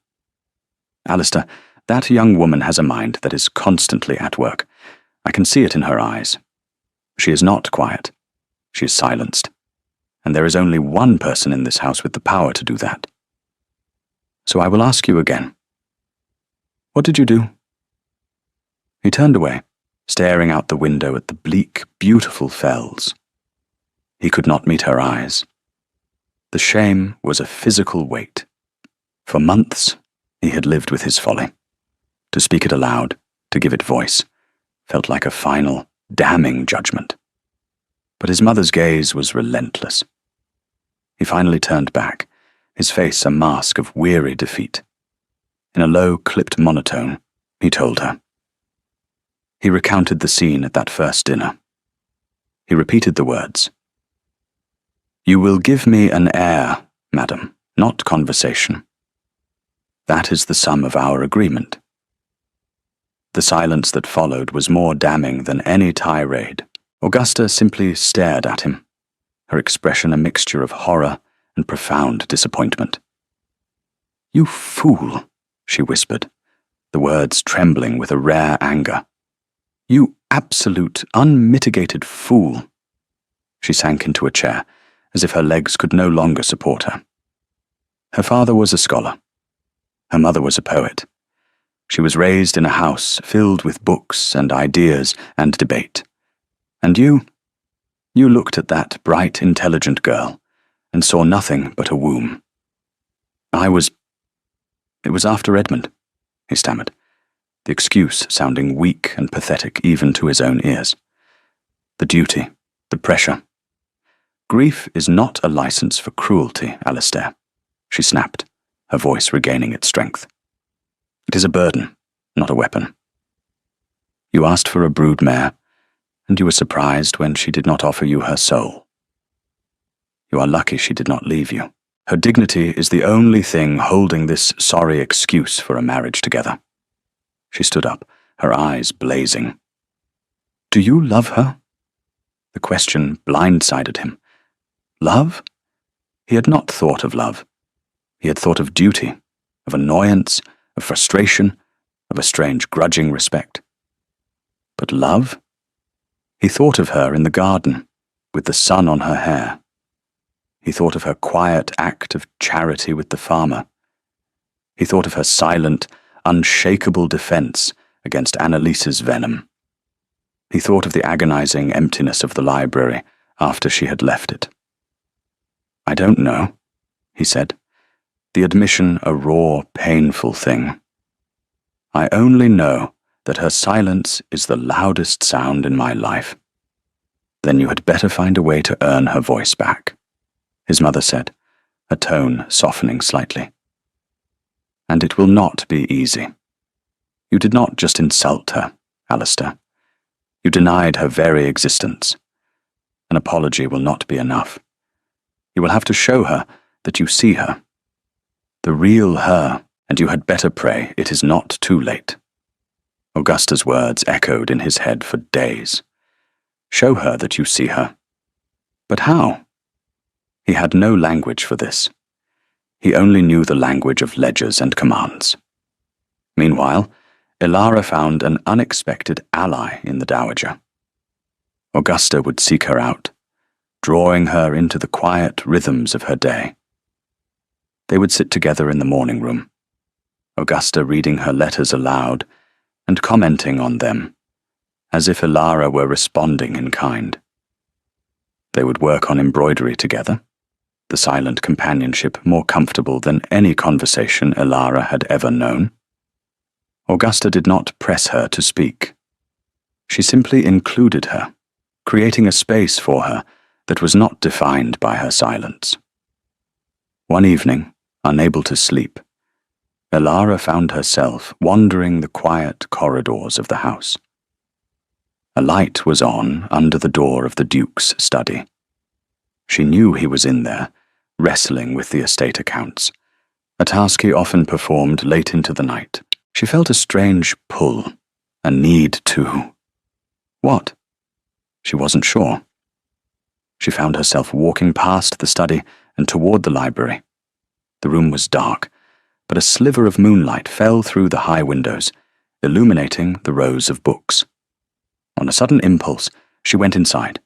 Alistair, that young woman has a mind that is constantly at work. I can see it in her eyes. She is not quiet. She is silenced. And there is only one person in this house with the power to do that. So I will ask you again. What did you do?" He turned away, staring out the window at the bleak, beautiful fells. He could not meet her eyes. The shame was a physical weight. For months, he had lived with his folly. To speak it aloud, to give it voice, felt like a final, damning judgment. But his mother's gaze was relentless. He finally turned back, his face a mask of weary defeat. In a low, clipped monotone, he told her. He recounted the scene at that first dinner. He repeated the words. "You will give me an heir, madam, not conversation. That is the sum of our agreement." The silence that followed was more damning than any tirade. Augusta simply stared at him, her expression a mixture of horror and profound disappointment. "You fool," she whispered, the words trembling with a rare anger. You absolute, unmitigated fool. She sank into a chair, as if her legs could no longer support her. Her father was a scholar. Her mother was a poet. She was raised in a house filled with books and ideas and debate. And you looked at that bright, intelligent girl and saw nothing but a womb. It was after Edmund, he stammered, the excuse sounding weak and pathetic even to his own ears. The duty, the pressure. Grief is not a license for cruelty, Alistair, she snapped, her voice regaining its strength. It is a burden, not a weapon. You asked for a brood mare, and you were surprised when she did not offer you her soul. You are lucky she did not leave you. Her dignity is the only thing holding this sorry excuse for a marriage together. She stood up, her eyes blazing. Do you love her? The question blindsided him. Love? He had not thought of love. He had thought of duty, of annoyance, of frustration, of a strange grudging respect. But love? He thought of her in the garden, with the sun on her hair. He thought of her quiet act of charity with the farmer. He thought of her silent, unshakable defense against Annalise's venom. He thought of the agonizing emptiness of the library after she had left it. I don't know, he said, the admission a raw, painful thing. I only know that her silence is the loudest sound in my life. Then you had better find a way to earn her voice back, his mother said, her tone softening slightly. And it will not be easy. You did not just insult her, Alistair. You denied her very existence. An apology will not be enough. You will have to show her that you see her. The real her, and you had better pray it is not too late. Augusta's words echoed in his head for days. Show her that you see her. But how? He had no language for this. He only knew the language of ledgers and commands. Meanwhile, Ilara found an unexpected ally in the dowager. Augusta would seek her out, drawing her into the quiet rhythms of her day. They would sit together in the morning room, Augusta reading her letters aloud and commenting on them, as if Ilara were responding in kind. They would work on embroidery together, the silent companionship more comfortable than any conversation Ilara had ever known. Augusta did not press her to speak. She simply included her, creating a space for her that was not defined by her silence. One evening, unable to sleep, Ilara found herself wandering the quiet corridors of the house. A light was on under the door of the Duke's study. She knew he was in there, wrestling with the estate accounts, a task he often performed late into the night. She felt a strange pull, a need to. What? She wasn't sure. She found herself walking past the study and toward the library. The room was dark, but a sliver of moonlight fell through the high windows, illuminating the rows of books. On a sudden impulse, she went inside.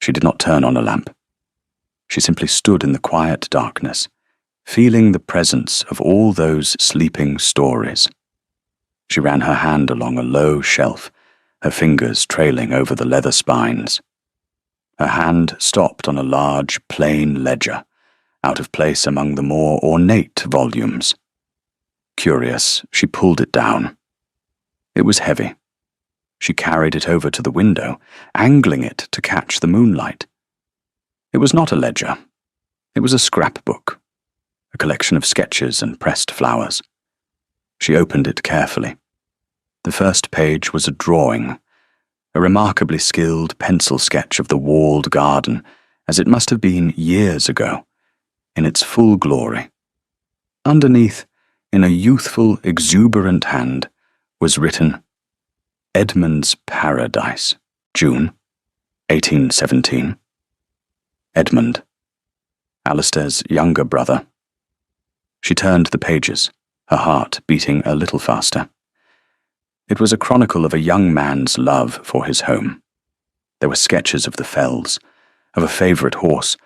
She did not turn on a lamp. She simply stood in the quiet darkness, feeling the presence of all those sleeping stories. She ran her hand along a low shelf, her fingers trailing over the leather spines. Her hand stopped on a large, plain ledger, out of place among the more ornate volumes. Curious, she pulled it down. It was heavy. She carried it over to the window, angling it to catch the moonlight. It was not a ledger. It was a scrapbook, a collection of sketches and pressed flowers. She opened it carefully. The first page was a drawing, a remarkably skilled pencil sketch of the walled garden, as it must have been years ago, in its full glory. Underneath, in a youthful, exuberant hand, was written, Edmund's Paradise, June, 1817. Edmund, Alistair's younger brother. She turned the pages, her heart beating a little faster. It was a chronicle of a young man's love for his home. There were sketches of the fells, of a favourite horse,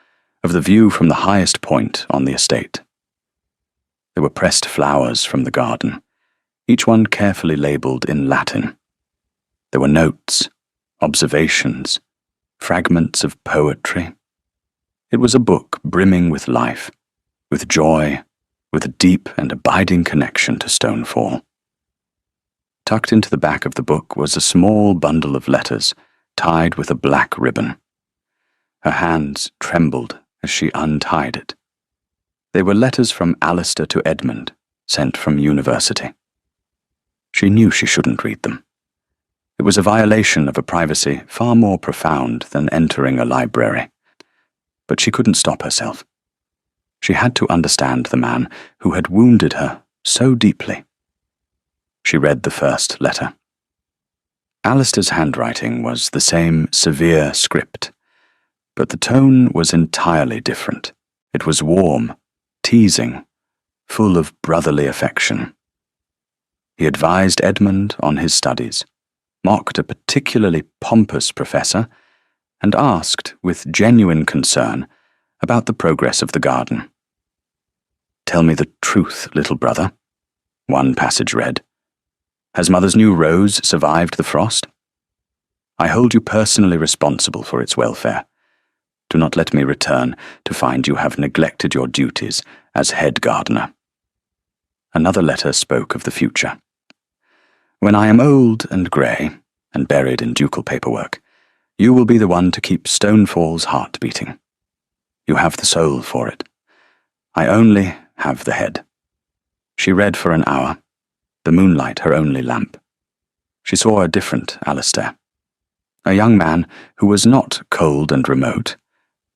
of the view from the highest point on the estate. There were pressed flowers from the garden, each one carefully labelled in Latin. There were notes, observations, fragments of poetry. It was a book brimming with life, with joy, with a deep and abiding connection to Stonefall. Tucked into the back of the book was a small bundle of letters tied with a black ribbon. Her hands trembled as she untied it. They were letters from Alistair to Edmund, sent from university. She knew she shouldn't read them. It was a violation of a privacy far more profound than entering a library. But she couldn't stop herself. She had to understand the man who had wounded her so deeply. She read the first letter. Alistair's handwriting was the same severe script, but the tone was entirely different. It was warm, teasing, full of brotherly affection. He advised Edmund on his studies, mocked a particularly pompous professor, and asked, with genuine concern, about the progress of the garden. "Tell me the truth, little brother," one passage read. "Has Mother's new rose survived the frost? I hold you personally responsible for its welfare. Do not let me return to find you have neglected your duties as head gardener." Another letter spoke of the future. "When I am old and grey, and buried in ducal paperwork, you will be the one to keep Stonefall's heart beating. You have the soul for it. I only have the head." She read for an hour, the moonlight her only lamp. She saw a different Alistair. A young man who was not cold and remote,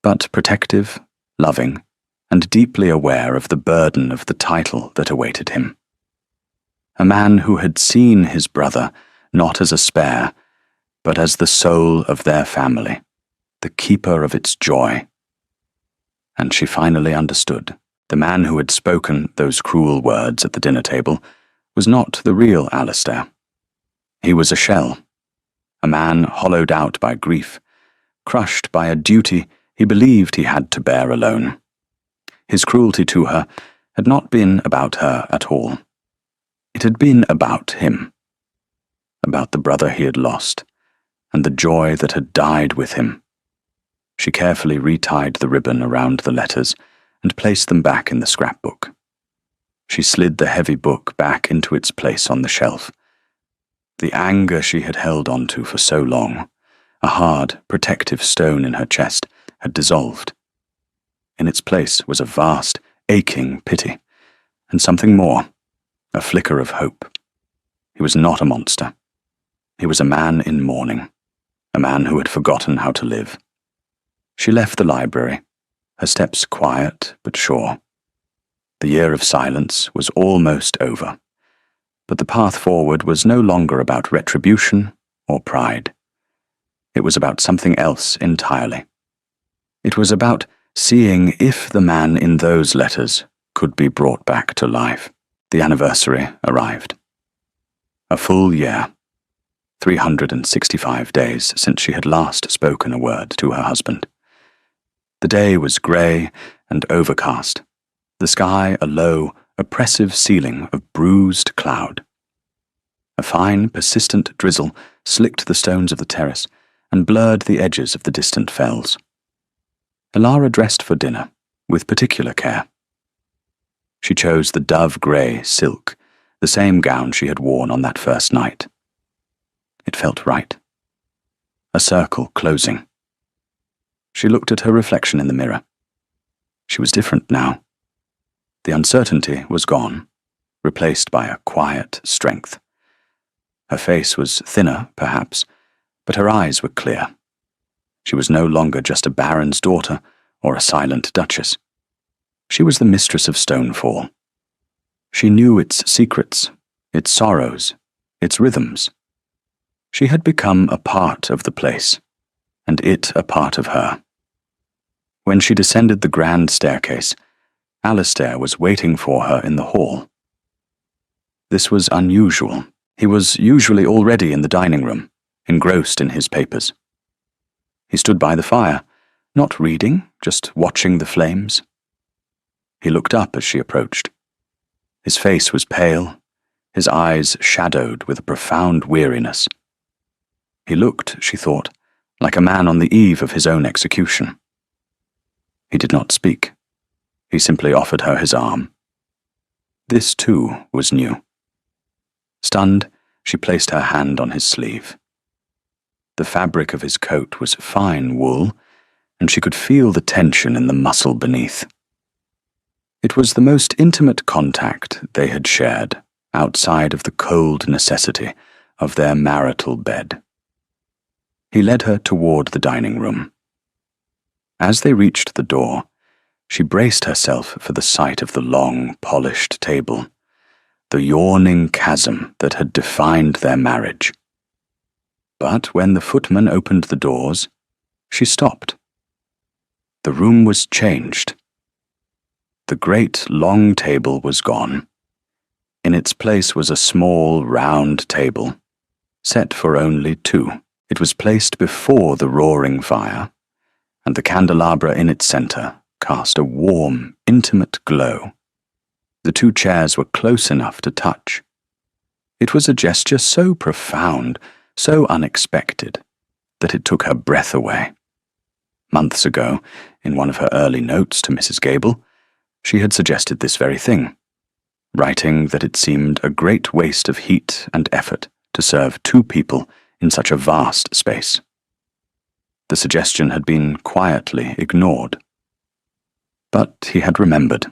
but protective, loving, and deeply aware of the burden of the title that awaited him. A man who had seen his brother not as a spare, but as the soul of their family, the keeper of its joy. And she finally understood. The man who had spoken those cruel words at the dinner table was not the real Alistair. He was a shell, a man hollowed out by grief, crushed by a duty he believed he had to bear alone. His cruelty to her had not been about her at all. It had been about him, about the brother he had lost, and the joy that had died with him. She carefully retied the ribbon around the letters and placed them back in the scrapbook. She slid the heavy book back into its place on the shelf. The anger she had held onto for so long, a hard, protective stone in her chest, had dissolved. In its place was a vast, aching pity, and something more, a flicker of hope. He was not a monster. He was a man in mourning, a man who had forgotten how to live. She left the library, her steps quiet but sure. The year of silence was almost over, but the path forward was no longer about retribution or pride. It was about something else entirely. It was about seeing if the man in those letters could be brought back to life. The anniversary arrived. A full year, 365 days since she had last spoken a word to her husband. The day was grey and overcast, the sky a low, oppressive ceiling of bruised cloud. A fine, persistent drizzle slicked the stones of the terrace and blurred the edges of the distant fells. Elara dressed for dinner with particular care. She chose the dove-grey silk, the same gown she had worn on that first night. It felt right. A circle closing. She looked at her reflection in the mirror. She was different now. The uncertainty was gone, replaced by a quiet strength. Her face was thinner, perhaps, but her eyes were clear. She was no longer just a baron's daughter or a silent duchess. She was the mistress of Stonefall. She knew its secrets, its sorrows, its rhythms. She had become a part of the place, and it a part of her. When she descended the grand staircase, Alistair was waiting for her in the hall. This was unusual. He was usually already in the dining room, engrossed in his papers. He stood by the fire, not reading, just watching the flames. He looked up as she approached. His face was pale, his eyes shadowed with a profound weariness. He looked, she thought, like a man on the eve of his own execution. He did not speak. He simply offered her his arm. This, too, was new. Stunned, she placed her hand on his sleeve. The fabric of his coat was fine wool, and she could feel the tension in the muscle beneath. It was the most intimate contact they had shared, outside of the cold necessity of their marital bed. He led her toward the dining room. As they reached the door, she braced herself for the sight of the long, polished table, the yawning chasm that had defined their marriage. But when the footman opened the doors, she stopped. The room was changed. The great, long table was gone. In its place was a small, round table, set for only two. It was placed before the roaring fire, and the candelabra in its center cast a warm, intimate glow. The two chairs were close enough to touch. It was a gesture so profound, so unexpected, that it took her breath away. Months ago, in one of her early notes to Mrs. Gable, she had suggested this very thing, writing that it seemed a great waste of heat and effort to serve two people in such a vast space. The suggestion had been quietly ignored. But he had remembered.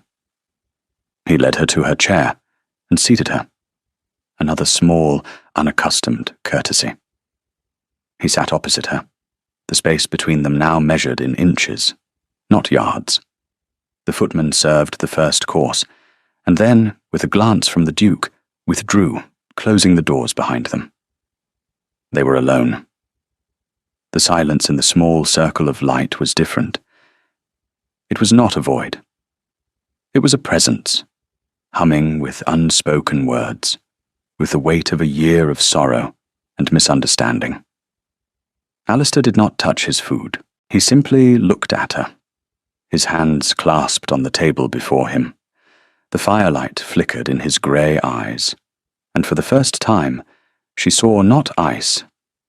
He led her to her chair and seated her. Another small, unaccustomed courtesy. He sat opposite her, the space between them now measured in inches, not yards. The footman served the first course, and then, with a glance from the Duke, withdrew, closing the doors behind them. They were alone. The silence in the small circle of light was different. It was not a void. It was a presence, humming with unspoken words, with the weight of a year of sorrow and misunderstanding. Alistair did not touch his food. He simply looked at her, his hands clasped on the table before him. The firelight flickered in his grey eyes, and for the first time she saw not ice,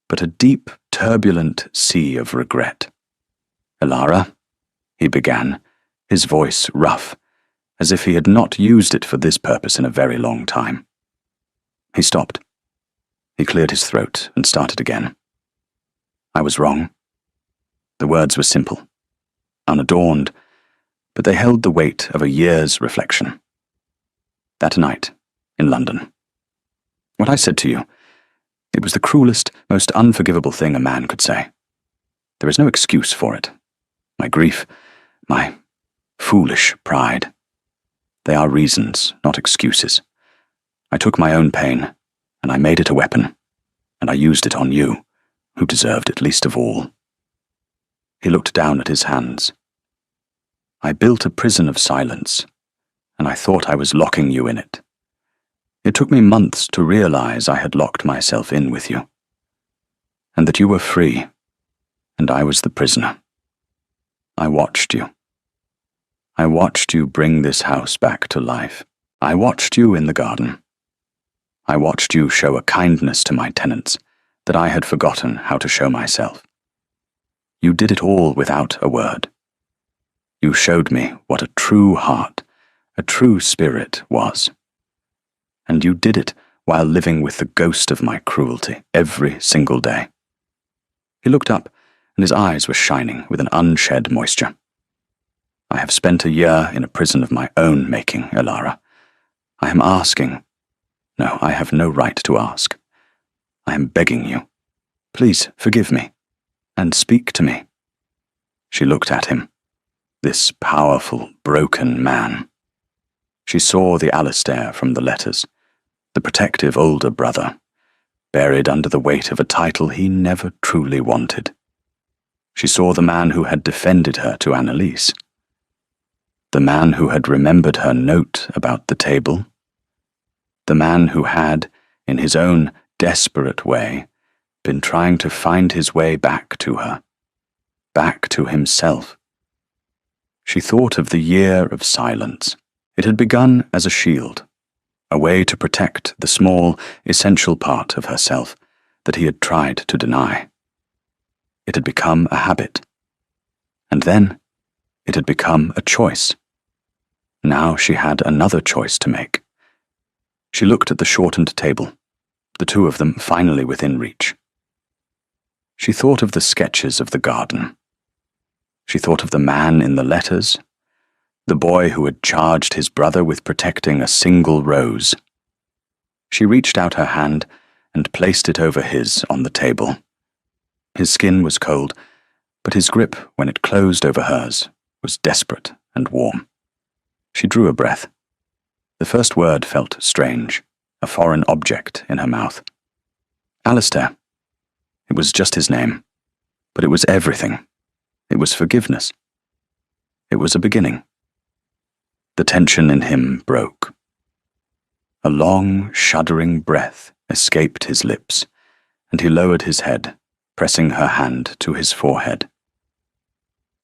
but a deep, turbulent sea of regret. "Elara," he began, his voice rough, as if he had not used it for this purpose in a very long time. He stopped. He cleared his throat and started again. "I was wrong." The words were simple, unadorned, but they held the weight of a year's reflection. That night, in London. What I said to you, it was the cruelest, most unforgivable thing a man could say. There is no excuse for it. My grief, my foolish pride. They are reasons, not excuses. I took my own pain, and I made it a weapon, and I used it on you, who deserved it least of all. He looked down at his hands. I built a prison of silence, and I thought I was locking you in it. It took me months to realize I had locked myself in with you, and that you were free, and I was the prisoner. I watched you. I watched you bring this house back to life. I watched you in the garden. I watched you show a kindness to my tenants that I had forgotten how to show myself. You did it all without a word. You showed me what a true heart, a true spirit was. And you did it while living with the ghost of my cruelty every single day. He looked up, and his eyes were shining with an unshed moisture. I have spent a year in a prison of my own making, Elara. I am asking. No, I have no right to ask. I am begging you. Please forgive me, and speak to me. She looked at him, this powerful, broken man. She saw the Alistair from the letters, the protective older brother, buried under the weight of a title he never truly wanted. She saw the man who had defended her to Annalise, the man who had remembered her note about the table, the man who had, in his own desperate way, been trying to find his way back to her, back to himself. She thought of the year of silence. It had begun as a shield, a way to protect the small, essential part of herself that he had tried to deny. It had become a habit. And then it had become a choice. Now she had another choice to make. She looked at the shortened table, the two of them finally within reach. She thought of the sketches of the garden. She thought of the man in the letters, the boy who had charged his brother with protecting a single rose. She reached out her hand and placed it over his on the table. His skin was cold, but his grip, when it closed over hers, was desperate and warm. She drew a breath. The first word felt strange, a foreign object in her mouth. Alistair. It was just his name, but it was everything. It was forgiveness. It was a beginning. The tension in him broke. A long, shuddering breath escaped his lips, and he lowered his head, pressing her hand to his forehead.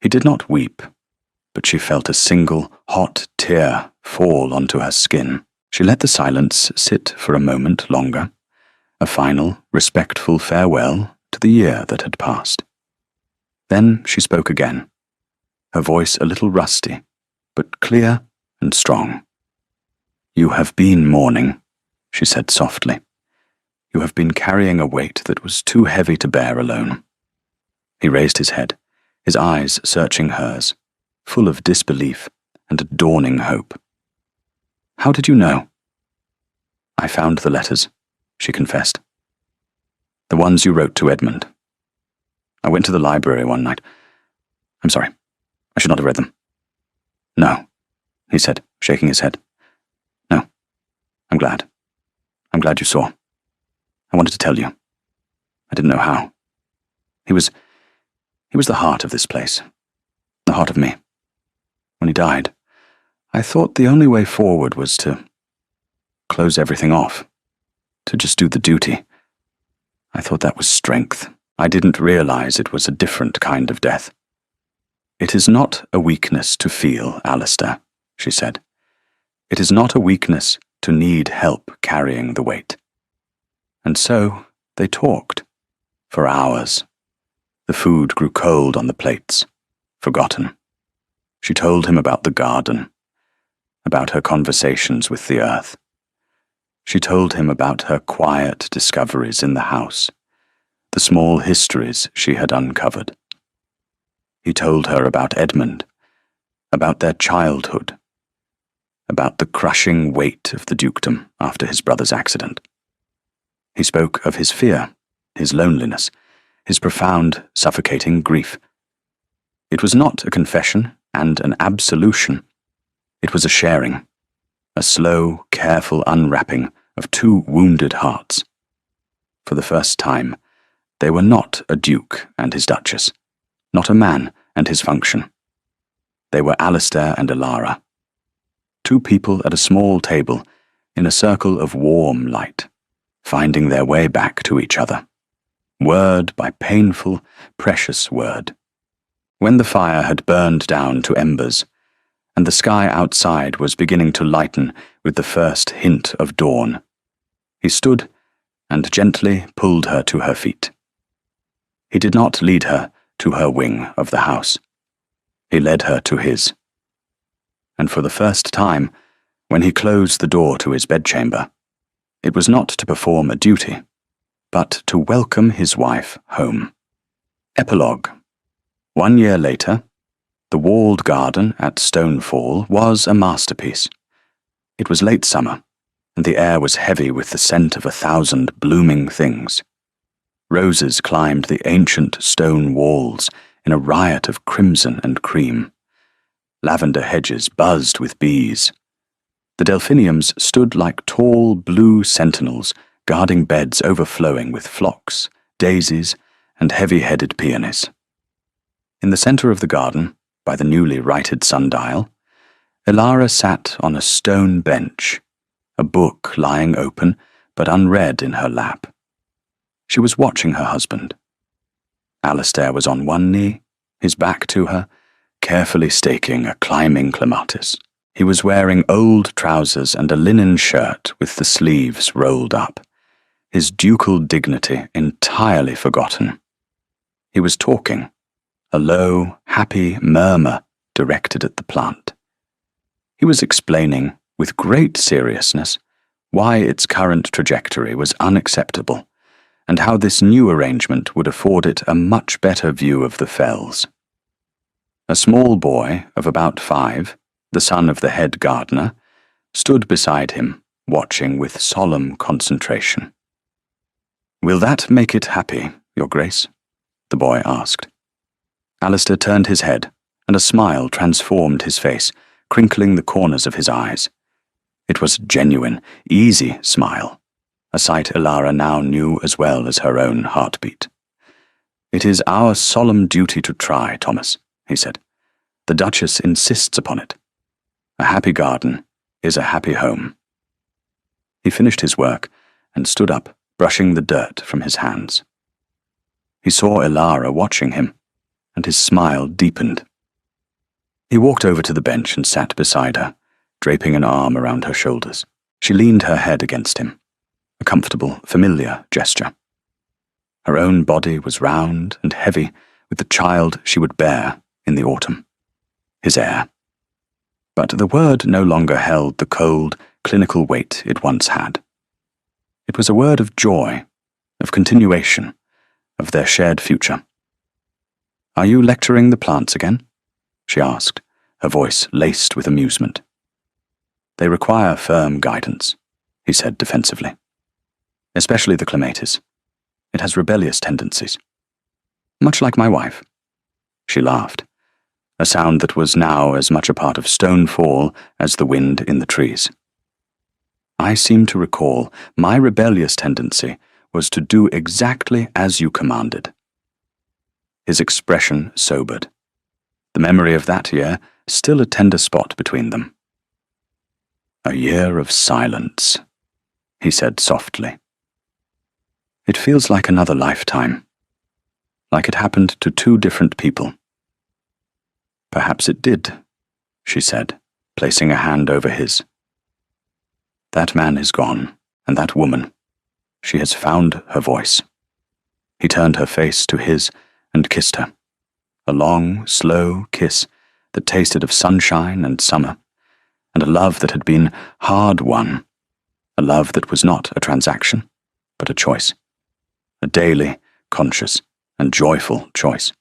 He did not weep, but she felt a single, hot tear fall onto her skin. She let the silence sit for a moment longer, a final, respectful farewell to the year that had passed. Then she spoke again, her voice a little rusty, but clear and strong. "You have been mourning," she said softly. "You have been carrying a weight that was too heavy to bear alone." He raised his head, his eyes searching hers, full of disbelief and a dawning hope. "How did you know?" "I found the letters," she confessed. "The ones you wrote to Edmund. I went to the library one night. I'm sorry. I should not have read them." "No," he said, shaking his head. "No. I'm glad. I'm glad you saw. I wanted to tell you. I didn't know how. He was the heart of this place. The heart of me. When he died, I thought the only way forward was to close everything off, to just do the duty. I thought that was strength. I didn't realize it was a different kind of death. It is not a weakness to feel, Alistair," she said. "It is not a weakness to need help carrying the weight." And so they talked, for hours. The food grew cold on the plates, forgotten. She told him about the garden, about her conversations with the earth. She told him about her quiet discoveries in the house, the small histories she had uncovered. He told her about Edmund, about their childhood, about the crushing weight of the dukedom after his brother's accident. He spoke of his fear, his loneliness, his profound, suffocating grief. It was not a confession and an absolution. It was a sharing, a slow, careful unwrapping of two wounded hearts. For the first time, they were not a duke and his duchess, not a man and his function. They were Alistair and Elara, two people at a small table in a circle of warm light, finding their way back to each other, word by painful, precious word. When the fire had burned down to embers, and the sky outside was beginning to lighten with the first hint of dawn, he stood and gently pulled her to her feet. He did not lead her to her wing of the house. He led her to his. And for the first time, when he closed the door to his bedchamber, it was not to perform a duty, but to welcome his wife home. Epilogue. 1 year later, the walled garden at Stonefall was a masterpiece. It was late summer, and the air was heavy with the scent of 1,000 blooming things. Roses climbed the ancient stone walls in a riot of crimson and cream. Lavender hedges buzzed with bees. The delphiniums stood like tall blue sentinels guarding beds overflowing with phlox, daisies, and heavy-headed peonies. In the center of the garden, by the newly righted sundial, Elara sat on a stone bench, a book lying open but unread in her lap. She was watching her husband. Alistair was on one knee, his back to her, carefully staking a climbing clematis. He was wearing old trousers and a linen shirt with the sleeves rolled up, his ducal dignity entirely forgotten. He was talking, a low, happy murmur directed at the plant. He was explaining, with great seriousness, why its current trajectory was unacceptable, and how this new arrangement would afford it a much better view of the fells. A small boy of about 5, the son of the head gardener, stood beside him, watching with solemn concentration. "Will that make it happy, Your Grace?" the boy asked. Alistair turned his head, and a smile transformed his face, crinkling the corners of his eyes. It was a genuine, easy smile, a sight Elara now knew as well as her own heartbeat. "It is our solemn duty to try, Thomas," he said. "The Duchess insists upon it. A happy garden is a happy home." He finished his work and stood up, brushing the dirt from his hands. He saw Elara watching him, and his smile deepened. He walked over to the bench and sat beside her, draping an arm around her shoulders. She leaned her head against him, a comfortable, familiar gesture. Her own body was round and heavy with the child she would bear in the autumn, his heir. But the word no longer held the cold, clinical weight it once had. It was a word of joy, of continuation, of their shared future. "Are you lecturing the plants again?" she asked, her voice laced with amusement. "They require firm guidance," he said defensively. "Especially the clematis. It has rebellious tendencies. Much like my wife." She laughed, a sound that was now as much a part of Stonefall as the wind in the trees. "I seem to recall my rebellious tendency was to do exactly as you commanded." His expression sobered. The memory of that year still a tender spot between them. "A year of silence," he said softly. "It feels like another lifetime, like it happened to 2 different people." "Perhaps it did," she said, placing a hand over his. "That man is gone, and that woman, she has found her voice." He turned her face to his and kissed her, a long, slow kiss that tasted of sunshine and summer, and a love that had been hard-won, a love that was not a transaction, but a choice, a daily, conscious, and joyful choice.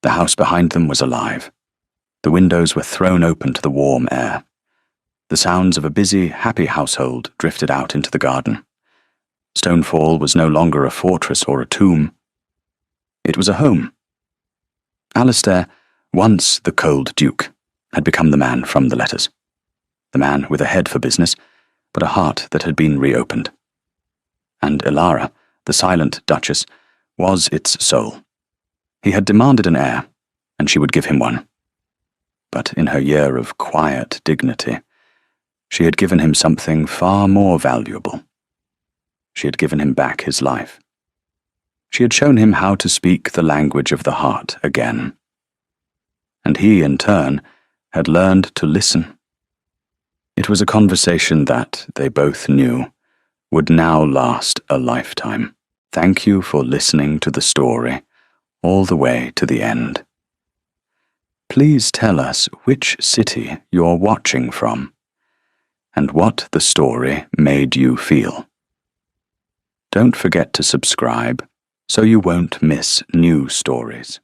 The house behind them was alive. The windows were thrown open to the warm air. The sounds of a busy, happy household drifted out into the garden. Stonefall was no longer a fortress or a tomb. It was a home. Alistair, once the cold duke, had become the man from the letters. The man with a head for business, but a heart that had been reopened. And Elara, the silent duchess, was its soul. He had demanded an heir, and she would give him one. But in her year of quiet dignity, she had given him something far more valuable. She had given him back his life. She had shown him how to speak the language of the heart again. And he, in turn, had learned to listen. It was a conversation that, they both knew, would now last a lifetime. Thank you for listening to the story, all the way to the end. Please tell us which city you're watching from, and what the story made you feel. Don't forget to subscribe so you won't miss new stories.